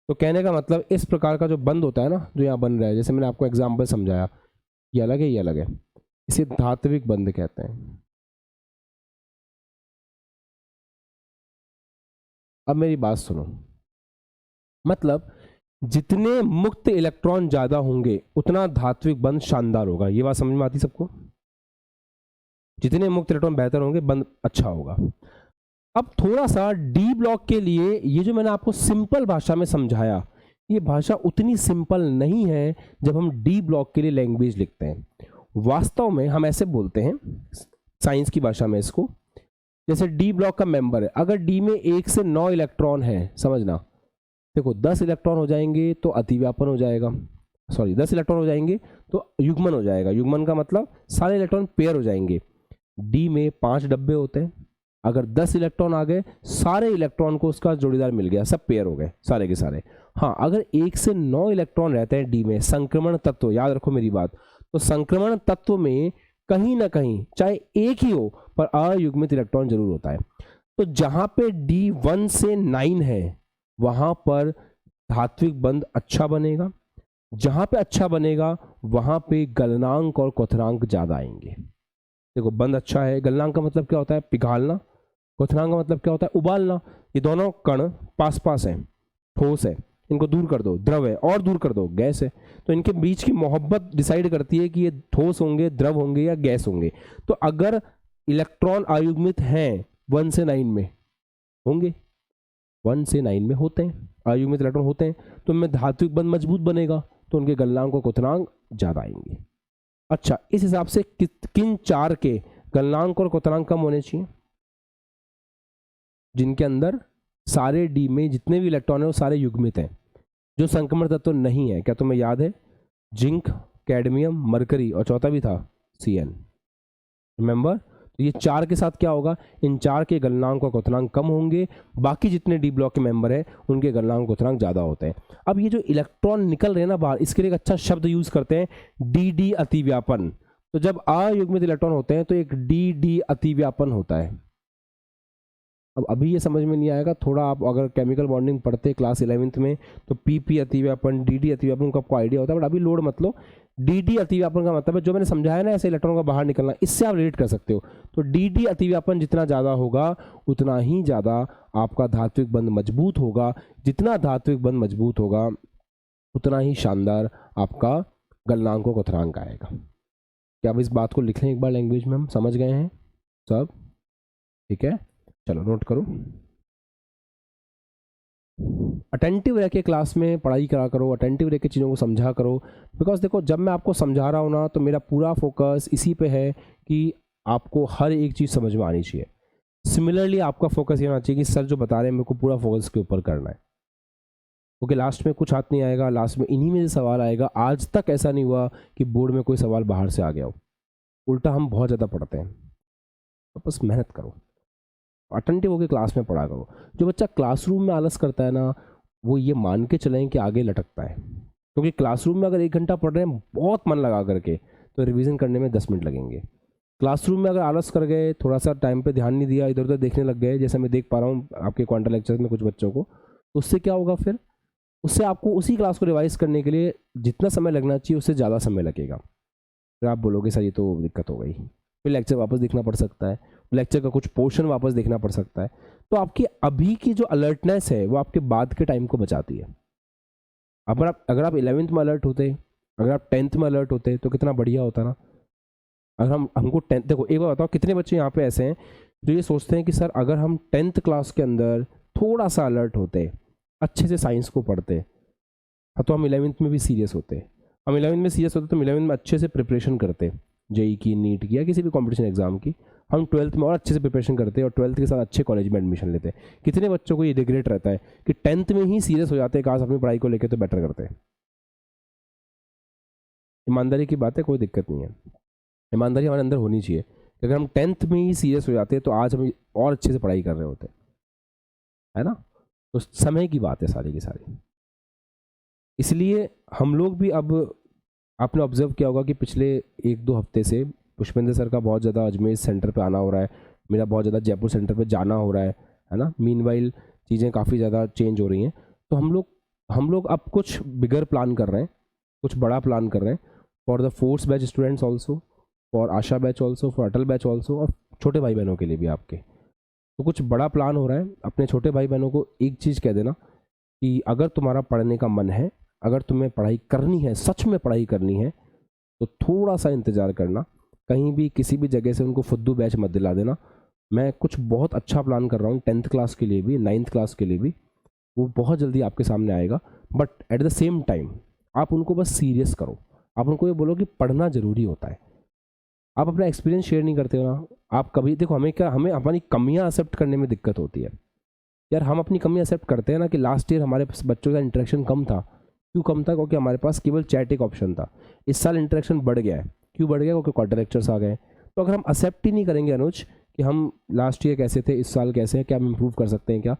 तो कहने का मतलब इस प्रकार का जो बंध होता है ना, जो यहाँ बन रहा है, जैसे मैंने आपको एग्जाम्पल समझाया, ये अलग है ये अलग है, इसे धात्विक बंध कहते हैं। अब मेरी बात सुनो, मतलब जितने मुक्त इलेक्ट्रॉन ज्यादा होंगे उतना धात्विक बंध शानदार होगा। ये बात समझ में आती सबको, जितने मुक्त इलेक्ट्रॉन बेहतर होंगे बंध अच्छा होगा। अब थोड़ा सा डी ब्लॉक के लिए, ये जो मैंने आपको सिंपल भाषा में समझाया, ये भाषा उतनी सिंपल नहीं है जब हम डी ब्लॉक के लिए लैंग्वेज लिखते हैं। वास्तव में हम ऐसे बोलते हैं साइंस की भाषा में इसको, जैसे डी ब्लॉक का मेंबर है, अगर डी में 1 से 9 इलेक्ट्रॉन है, समझना, देखो 10 इलेक्ट्रॉन हो जाएंगे तो अतिव्यापन हो जाएगा, 10 इलेक्ट्रॉन हो जाएंगे तो युग्मन हो जाएगा। युग्मन का मतलब सारे इलेक्ट्रॉन पेयर हो जाएंगे। डी में 5 डब्बे होते हैं, अगर 10 इलेक्ट्रॉन आ गए सारे इलेक्ट्रॉन को उसका जोड़ीदार मिल गया, सब पेयर हो गए सारे के सारे। हाँ, अगर 1 से 9 इलेक्ट्रॉन रहते हैं डी में, संक्रमण तत्व, याद रखो मेरी बात, तो संक्रमण तत्व में कहीं ना कहीं चाहे एक ही हो पर अयुग्मित इलेक्ट्रॉन जरूर होता है। तो जहां पे डी 1 से 9 है वहां पर धात्विक बंध अच्छा बनेगा, जहां पे अच्छा बनेगा वहां पे गलनांक और क्वथनांक ज्यादा आएंगे। देखो बंध अच्छा है, गलनांक का मतलब क्या होता है, पिघालना, क्वथनांक का मतलब क्या होता है, उबालना। ये दोनों कण पास पास हैं, ठोस है, इनको दूर कर दो, द्रव है, और दूर कर दो, गैस है। तो इनके बीच की मोहब्बत डिसाइड करती है कि ये ठोस होंगे, द्रव होंगे या गैस होंगे। तो अगर इलेक्ट्रॉन अयुग्मित हैं 1 से 9 में होंगे, 1 से 9 में होते हैं, अयुग्मित इलेक्ट्रॉन होते हैं, तो उनमें धात्विक बंध मजबूत बनेगा, तो उनके गलनांक और क्वथनांक ज्यादा आएंगे। अच्छा, इस हिसाब से किन 4 के गलनांक और क्वथनांक कम होने चाहिए, जिनके अंदर सारे डी में जितने भी इलेक्ट्रॉन है वो सारे युग्मित हैं, जो संक्रमण तत्व नहीं है। क्या तुम्हें याद है, जिंक, कैडमियम, मरकरी, और चौथा भी था Cn, रिमेंबर। तो ये 4 के साथ क्या होगा, इन 4 के गलनांक और क्वथनांक कम होंगे, बाकी जितने डी ब्लॉक के मेंबर है उनके गलनांक क्वथनांक ज्यादा होते हैं। अब ये जो इलेक्ट्रॉन निकल रहे हैं ना बाहर, इसके लिए एक अच्छा शब्द यूज करते हैं, डी अतिव्यापन। तो जब अयुग्मित इलेक्ट्रॉन होते हैं तो एक डी अतिव्यापन होता है। अब अभी ये समझ में नहीं आएगा, थोड़ा आप अगर केमिकल बॉन्डिंग पढ़ते क्लास 11th में तो पी अतिव्यापन, डी अतिव्यापन का आपको आइडिया होता है, बट अभी लोड मत लो। डी अतिव्यापन का मतलब है जो मैंने समझाया ना, ऐसे इलेक्ट्रॉन का बाहर निकलना, इससे आप रिलेट कर सकते हो। तो डी अतिव्यापन जितना ज़्यादा होगा उतना ही ज़्यादा आपका धात्विक बंध मजबूत होगा, जितना धात्विक बंध मजबूत होगा उतना ही शानदार आपका गलनांक और क्वथनांक आएगा। क्या आप इस बात को लिख लें एक बार लैंग्वेज में, हम समझ गए हैं सब, ठीक है, चलो नोट करो। अटेंटिव रह के क्लास में पढ़ाई करा करो, अटेंटिव रह के चीज़ों को समझा करो, बिकॉज देखो जब मैं आपको समझा रहा हूँ ना तो मेरा पूरा फोकस इसी पे है कि आपको हर एक चीज़ समझ में आनी चाहिए। सिमिलरली आपका फोकस ये होना चाहिए कि सर जो बता रहे हैं मेरे को पूरा फोकस के ऊपर करना है। क्योंकि लास्ट में कुछ हाथ नहीं आएगा, लास्ट में इन्हीं में से सवाल आएगा। आज तक ऐसा नहीं हुआ कि बोर्ड में कोई सवाल बाहर से आ गया हो, उल्टा हम बहुत ज़्यादा पढ़ते हैं। तो बस मेहनत करो, अटेंटिव होकर क्लास में पढ़ा करो। जो बच्चा क्लासरूम में आलस करता है ना, वो ये मान के चलें कि आगे लटकता है, क्योंकि क्लासरूम में अगर 1 घंटा पढ़ रहे हैं बहुत मन लगा करके, तो रिवीजन करने में 10 मिनट लगेंगे। क्लासरूम में अगर आलस कर गए, थोड़ा सा टाइम पे ध्यान नहीं दिया, इधर उधर देखने लग गए, जैसे मैं देख पा रहा हूँ आपके क्वांटम लेक्चर में कुछ बच्चों को, तो उससे क्या होगा फिर, उससे आपको उसी क्लास को रिवाइज करने के लिए जितना समय लगना चाहिए उससे ज़्यादा समय लगेगा। फिर आप बोलोगे सर ये तो दिक्कत हो गई, फिर लेक्चर वापस देखना पड़ सकता है, लेक्चर का कुछ पोर्शन वापस देखना पड़ सकता है। तो आपकी अभी की जो अलर्टनेस है वो आपके बाद के टाइम को बचाती है। अगर आप 11th में अलर्ट होते, अगर आप 10th में अलर्ट होते तो कितना बढ़िया होता ना। अगर हमको 10th, देखो एक बार बताओ, कितने बच्चे यहाँ पे ऐसे हैं जो ये सोचते हैं कि सर अगर हम 10th क्लास के अंदर थोड़ा सा अलर्ट होते, अच्छे से साइंस को पढ़ते, तो हम 11th में भी सीरियस होते। हम 11th में सीरियस होते तो हम 11th में अच्छे से प्रिपरेशन करते, जेई की, नीट की, या किसी भी कॉम्पिटिशन एग्जाम की। हम 12th में और अच्छे से प्रिपरेशन करते और 12th के साथ अच्छे कॉलेज में एडमिशन लेते। कितने बच्चों को ये रिग्रेट रहता है कि 10th में ही सीरियस हो जाते, काश अपनी पढ़ाई को लेकर तो बेटर करते। ईमानदारी की बात है, कोई दिक्कत नहीं है, ईमानदारी हमारे अंदर होनी चाहिए कि अगर हम 10th में ही सीरियस हो जाते तो आज हम और अच्छे से पढ़ाई कर रहे होते, है ना। तो समय की बात है सारी की सारी। इसलिए हम लोग भी अब, आपने ऑब्जर्व किया होगा कि पिछले 1-2 हफ्ते से पुष्पेंद्र सर का बहुत ज़्यादा अजमेर सेंटर पे आना हो रहा है, मेरा बहुत ज़्यादा जयपुर सेंटर पे जाना हो रहा है ना। मीनवाइल चीज़ें काफ़ी ज़्यादा चेंज हो रही हैं। तो हम लोग अब कुछ बिगर प्लान कर रहे हैं, कुछ बड़ा प्लान कर रहे हैं for the force batch students also, for Asha batch also, for Atal batch also, और छोटे भाई बहनों के लिए भी आपके। तो कुछ बड़ा प्लान हो रहा है। अपने छोटे भाई बहनों को एक चीज़ कह देना कि अगर तुम्हारा पढ़ने का मन है, अगर तुम्हें पढ़ाई करनी है, सच में पढ़ाई करनी है, तो थोड़ा सा इंतज़ार करना। कहीं भी किसी भी जगह से उनको फुद्दू बैच मत दिला देना। मैं कुछ बहुत अच्छा प्लान कर रहा हूँ 10th क्लास के लिए भी, 9th क्लास के लिए भी, वो बहुत जल्दी आपके सामने आएगा। But at the same time आप उनको बस सीरियस करो। आप उनको ये बोलो कि पढ़ना ज़रूरी होता है। आप अपना एक्सपीरियंस शेयर नहीं करते हो ना। आप कभी देखो, हमें अपनी कमियाँ एक्सेप्ट करने में दिक्कत होती है यार। हम अपनी कमी एक्सेप्ट करते हैं ना कि लास्ट ईयर हमारे बच्चों का इंटरेक्शन कम था। क्यों कम था? क्योंकि हमारे पास केवल चैट एक ऑप्शन था। इस साल इंटरेक्शन बढ़ गया है। क्यों बढ़ गया? क्योंकि क्वार्टर लेक्चर्स आ गए। तो अगर हम एक्सेप्ट ही नहीं करेंगे अनुज कि हम लास्ट ईयर कैसे थे, इस साल कैसे हैं, क्या हम इम्प्रूव कर सकते हैं क्या,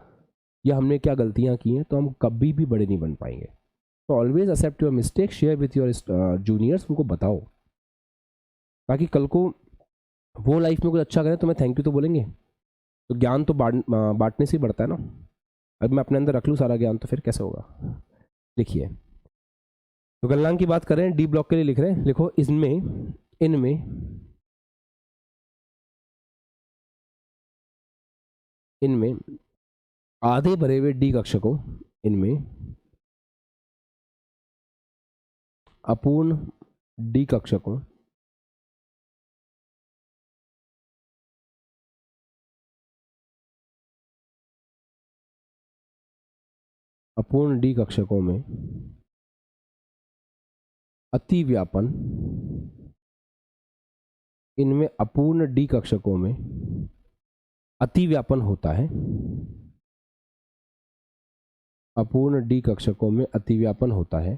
या हमने क्या गलतियाँ की हैं, तो हम कभी भी बड़े नहीं बन पाएंगे। तो always accept your mistake, share with your juniors, उनको बताओ, ताकि कल को वो लाइफ में कुछ अच्छा करें तो मैं थैंक यू तो बोलेंगे। तो ज्ञान तो बांटने से ही बढ़ता है ना। अब मैं अपने अंदर रख लूँ सारा ज्ञान तो फिर कैसे होगा। लिखिए, तो गलनांक की बात करें, डी ब्लॉक के लिए लिख रहे हैं, लिखो इनमें आधे भरे हुए डी कक्षकों, इनमें अपूर्ण डी कक्षकों में अतिव्यापन, इनमें अपूर्ण डी कक्षकों में अतिव्यापन होता है। अपूर्ण डी कक्षकों में अतिव्यापन होता है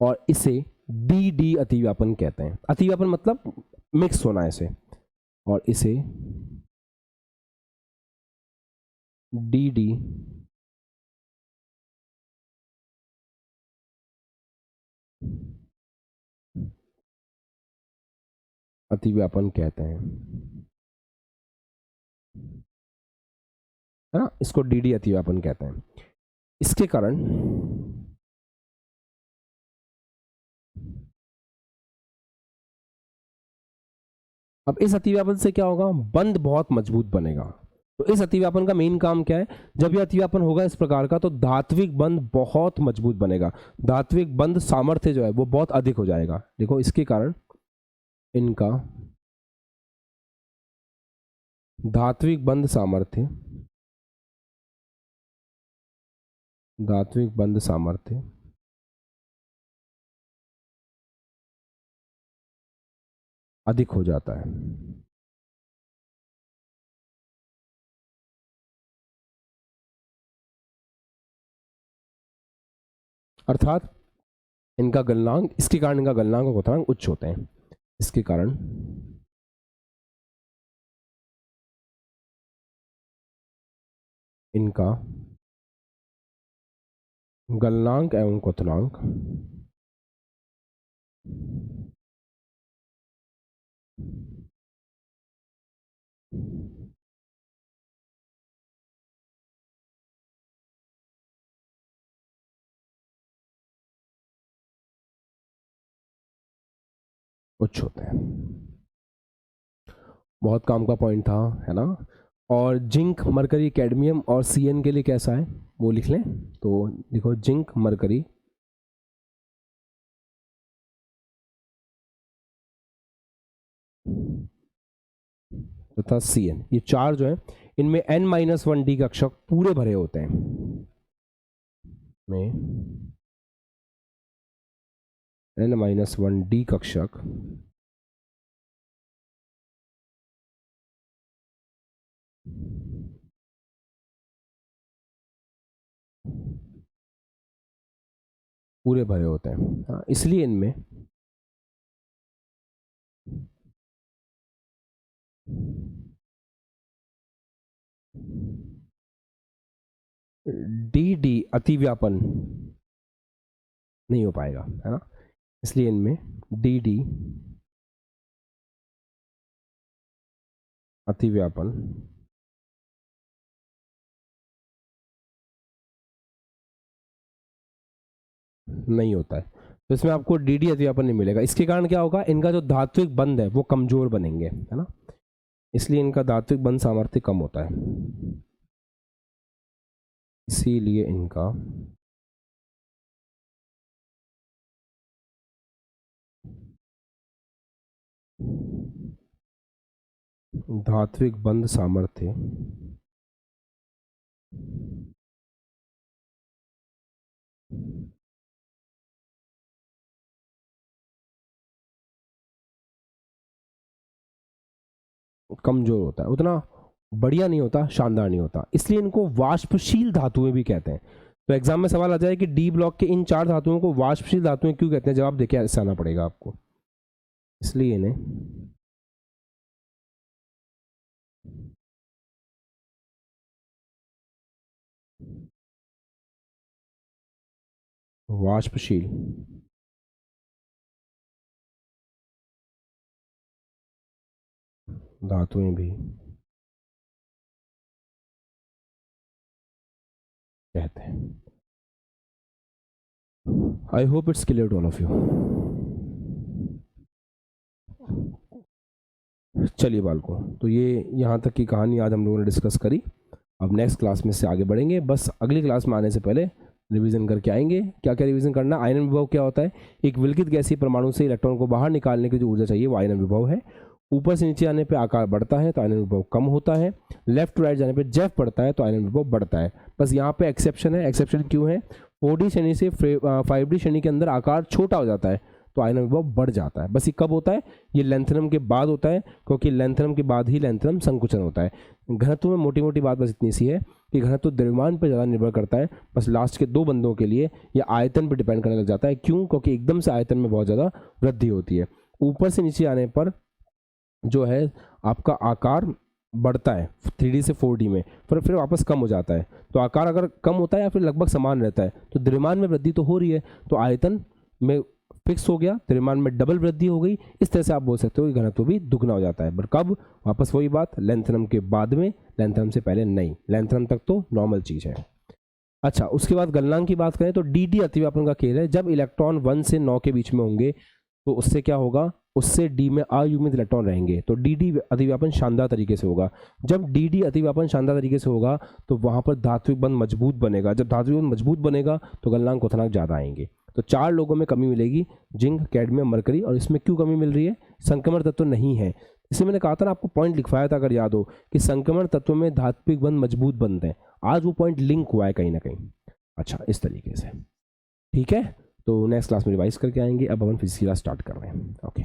और इसे डी डी अतिव्यापन कहते हैं। अतिव्यापन मतलब मिक्स होना ऐसे, और इसे डी डी अतिव्यापन कहते हैं, है ना। इसको डी डी अतिव्यापन कहते हैं। इसके कारण अब इस अतिव्यापन से क्या होगा, बंध बहुत मजबूत बनेगा। तो इस अतिव्यापन का मेन काम क्या है, जब यह अतिव्यापन होगा इस प्रकार का, तो धात्विक बंध बहुत मजबूत बनेगा। धात्विक बंध सामर्थ्य जो है वो बहुत अधिक हो जाएगा। देखो, इसके कारण इनका धात्विक बंध सामर्थ्य, धात्विक बंध सामर्थ्य अधिक हो जाता है। अर्थात इनका गलनांक, इसके कारण इनका गलनांक और क्वथनांक उच्च होते हैं। इसके कारण इनका गलनांक एवं क्वथनांक उच्च होते हैं। बहुत काम का पॉइंट था, है ना। और जिंक, मरकरी, कैडमियम और सीएन के लिए कैसा है वो लिख लें। तो देखो, जिंक, मरकरी तथा सीएन, ये चार जो है इनमें n-1 d कक्षक पूरे भरे होते हैं। में n-1 d कक्षक पूरे भरे होते हैं। हाँ, इसलिए इनमें डी अतिव्यापन नहीं हो पाएगा, है ना। इसलिए इनमें डी अतिव्यापन नहीं होता है। तो इसमें आपको डी अतिव्यापन नहीं मिलेगा। इसके कारण क्या होगा, इनका जो धात्विक बंध है वो कमजोर बनेंगे, है ना। इसलिए इनका धात्विक बंध सामर्थ्य कम होता है। इसीलिए इनका धात्विक बंध सामर्थ्य कमजोर होता है, उतना बढ़िया नहीं होता, शानदार नहीं होता। इसलिए इनको वाष्पशील धातुएं भी कहते हैं। तो एग्जाम में सवाल आ जाए कि डी ब्लॉक के इन चार धातुओं को वाष्पशील धातुएं क्यों कहते हैं, जवाब देखिए ऐसा आना पड़ेगा आपको। इसलिए इन्हें वाष्पशील धातुएं भी कहते हैं। I hope it's clear to all of you. चलिए बालकों, तो ये यहाँ तक की कहानी आज हम लोगों ने डिस्कस करी। अब नेक्स्ट क्लास में से आगे बढ़ेंगे। बस अगली क्लास में आने से पहले रिवीजन करके आएंगे। क्या क्या रिवीजन करना, आयनन विभव क्या होता है, एक विलगित गैसीय परमाणु से इलेक्ट्रॉन को बाहर निकालने की जो ऊर्जा चाहिए वो आयनन विभव है। ऊपर से नीचे आने पे आकार बढ़ता है तो आयनन विभव कम होता है। लेफ्ट टू राइट जाने पे जेफ बढ़ता है तो आयनन विभव बढ़ता है। बस यहाँ पे एक्सेप्शन है। एक्सेप्शन क्यों है, 4D श्रेणी से 5D श्रेणी के अंदर आकार छोटा हो जाता है तो आयनन विभव बढ़ जाता है। बस ये कब होता है, ये लेंथनम के बाद होता है, क्योंकि लेंथनम के बाद ही लेंथनम संकुचन होता है। घनत्व में मोटी मोटी बात बस इतनी सी है कि घनत्व द्रव्यमान पर ज़्यादा निर्भर करता है। बस लास्ट के दो बंदों के लिए यह आयतन पर डिपेंड करने लग जाता है। क्यों, क्योंकि एकदम से आयतन में बहुत ज़्यादा वृद्धि होती है। ऊपर से नीचे आने पर जो है आपका आकार बढ़ता है 3D से 4D में, फिर वापस कम हो जाता है। तो आकार अगर कम होता है या फिर लगभग समान रहता है तो द्रव्यमान में वृद्धि तो हो रही है, तो आयतन में फिक्स हो गया, द्रव्यमान में डबल वृद्धि हो गई। इस तरह से आप बोल सकते हो कि घनत्व भी दुगना हो जाता है। पर कब, वापस वही बात, लेंथनम के बाद में, लेंथनम से पहले नहीं। लेंथनम तक तो नॉर्मल चीज़ है। अच्छा, उसके बाद गलनांक की बात करें तो डी अतिव्यापन का खेल है। जब इलेक्ट्रॉन 1 से 9 के बीच में होंगे तो उससे क्या होगा, उससे डी में अयुग्मित इलेक्ट्रॉन रहेंगे तो डी अतिव्यापन शानदार तरीके से होगा। जब डी अतिव्यापन शानदार तरीके से होगा तो वहां पर धात्विक बंध मजबूत बनेगा। जब धात्विक बंध मजबूत बनेगा तो गलनांक क्वथनांक ज़्यादा आएंगे। तो चार लोगों में कमी मिलेगी, जिंक, कैडमियम, मरकरी। और इसमें क्यों कमी मिल रही है, संक्रमण तत्व नहीं है। इसलिए मैंने कहा था ना, आपको पॉइंट लिखवाया था अगर याद हो, कि संक्रमण तत्व में धात्विक बंध मजबूत बनते हैं। आज वो पॉइंट लिंक हुआ है कहीं ना कहीं। अच्छा, इस तरीके से ठीक है। तो नेक्स्ट क्लास में रिवाइज करके आएंगे। अब अपन फिजिक्स क्लास स्टार्ट कर रहे हैं। ओके।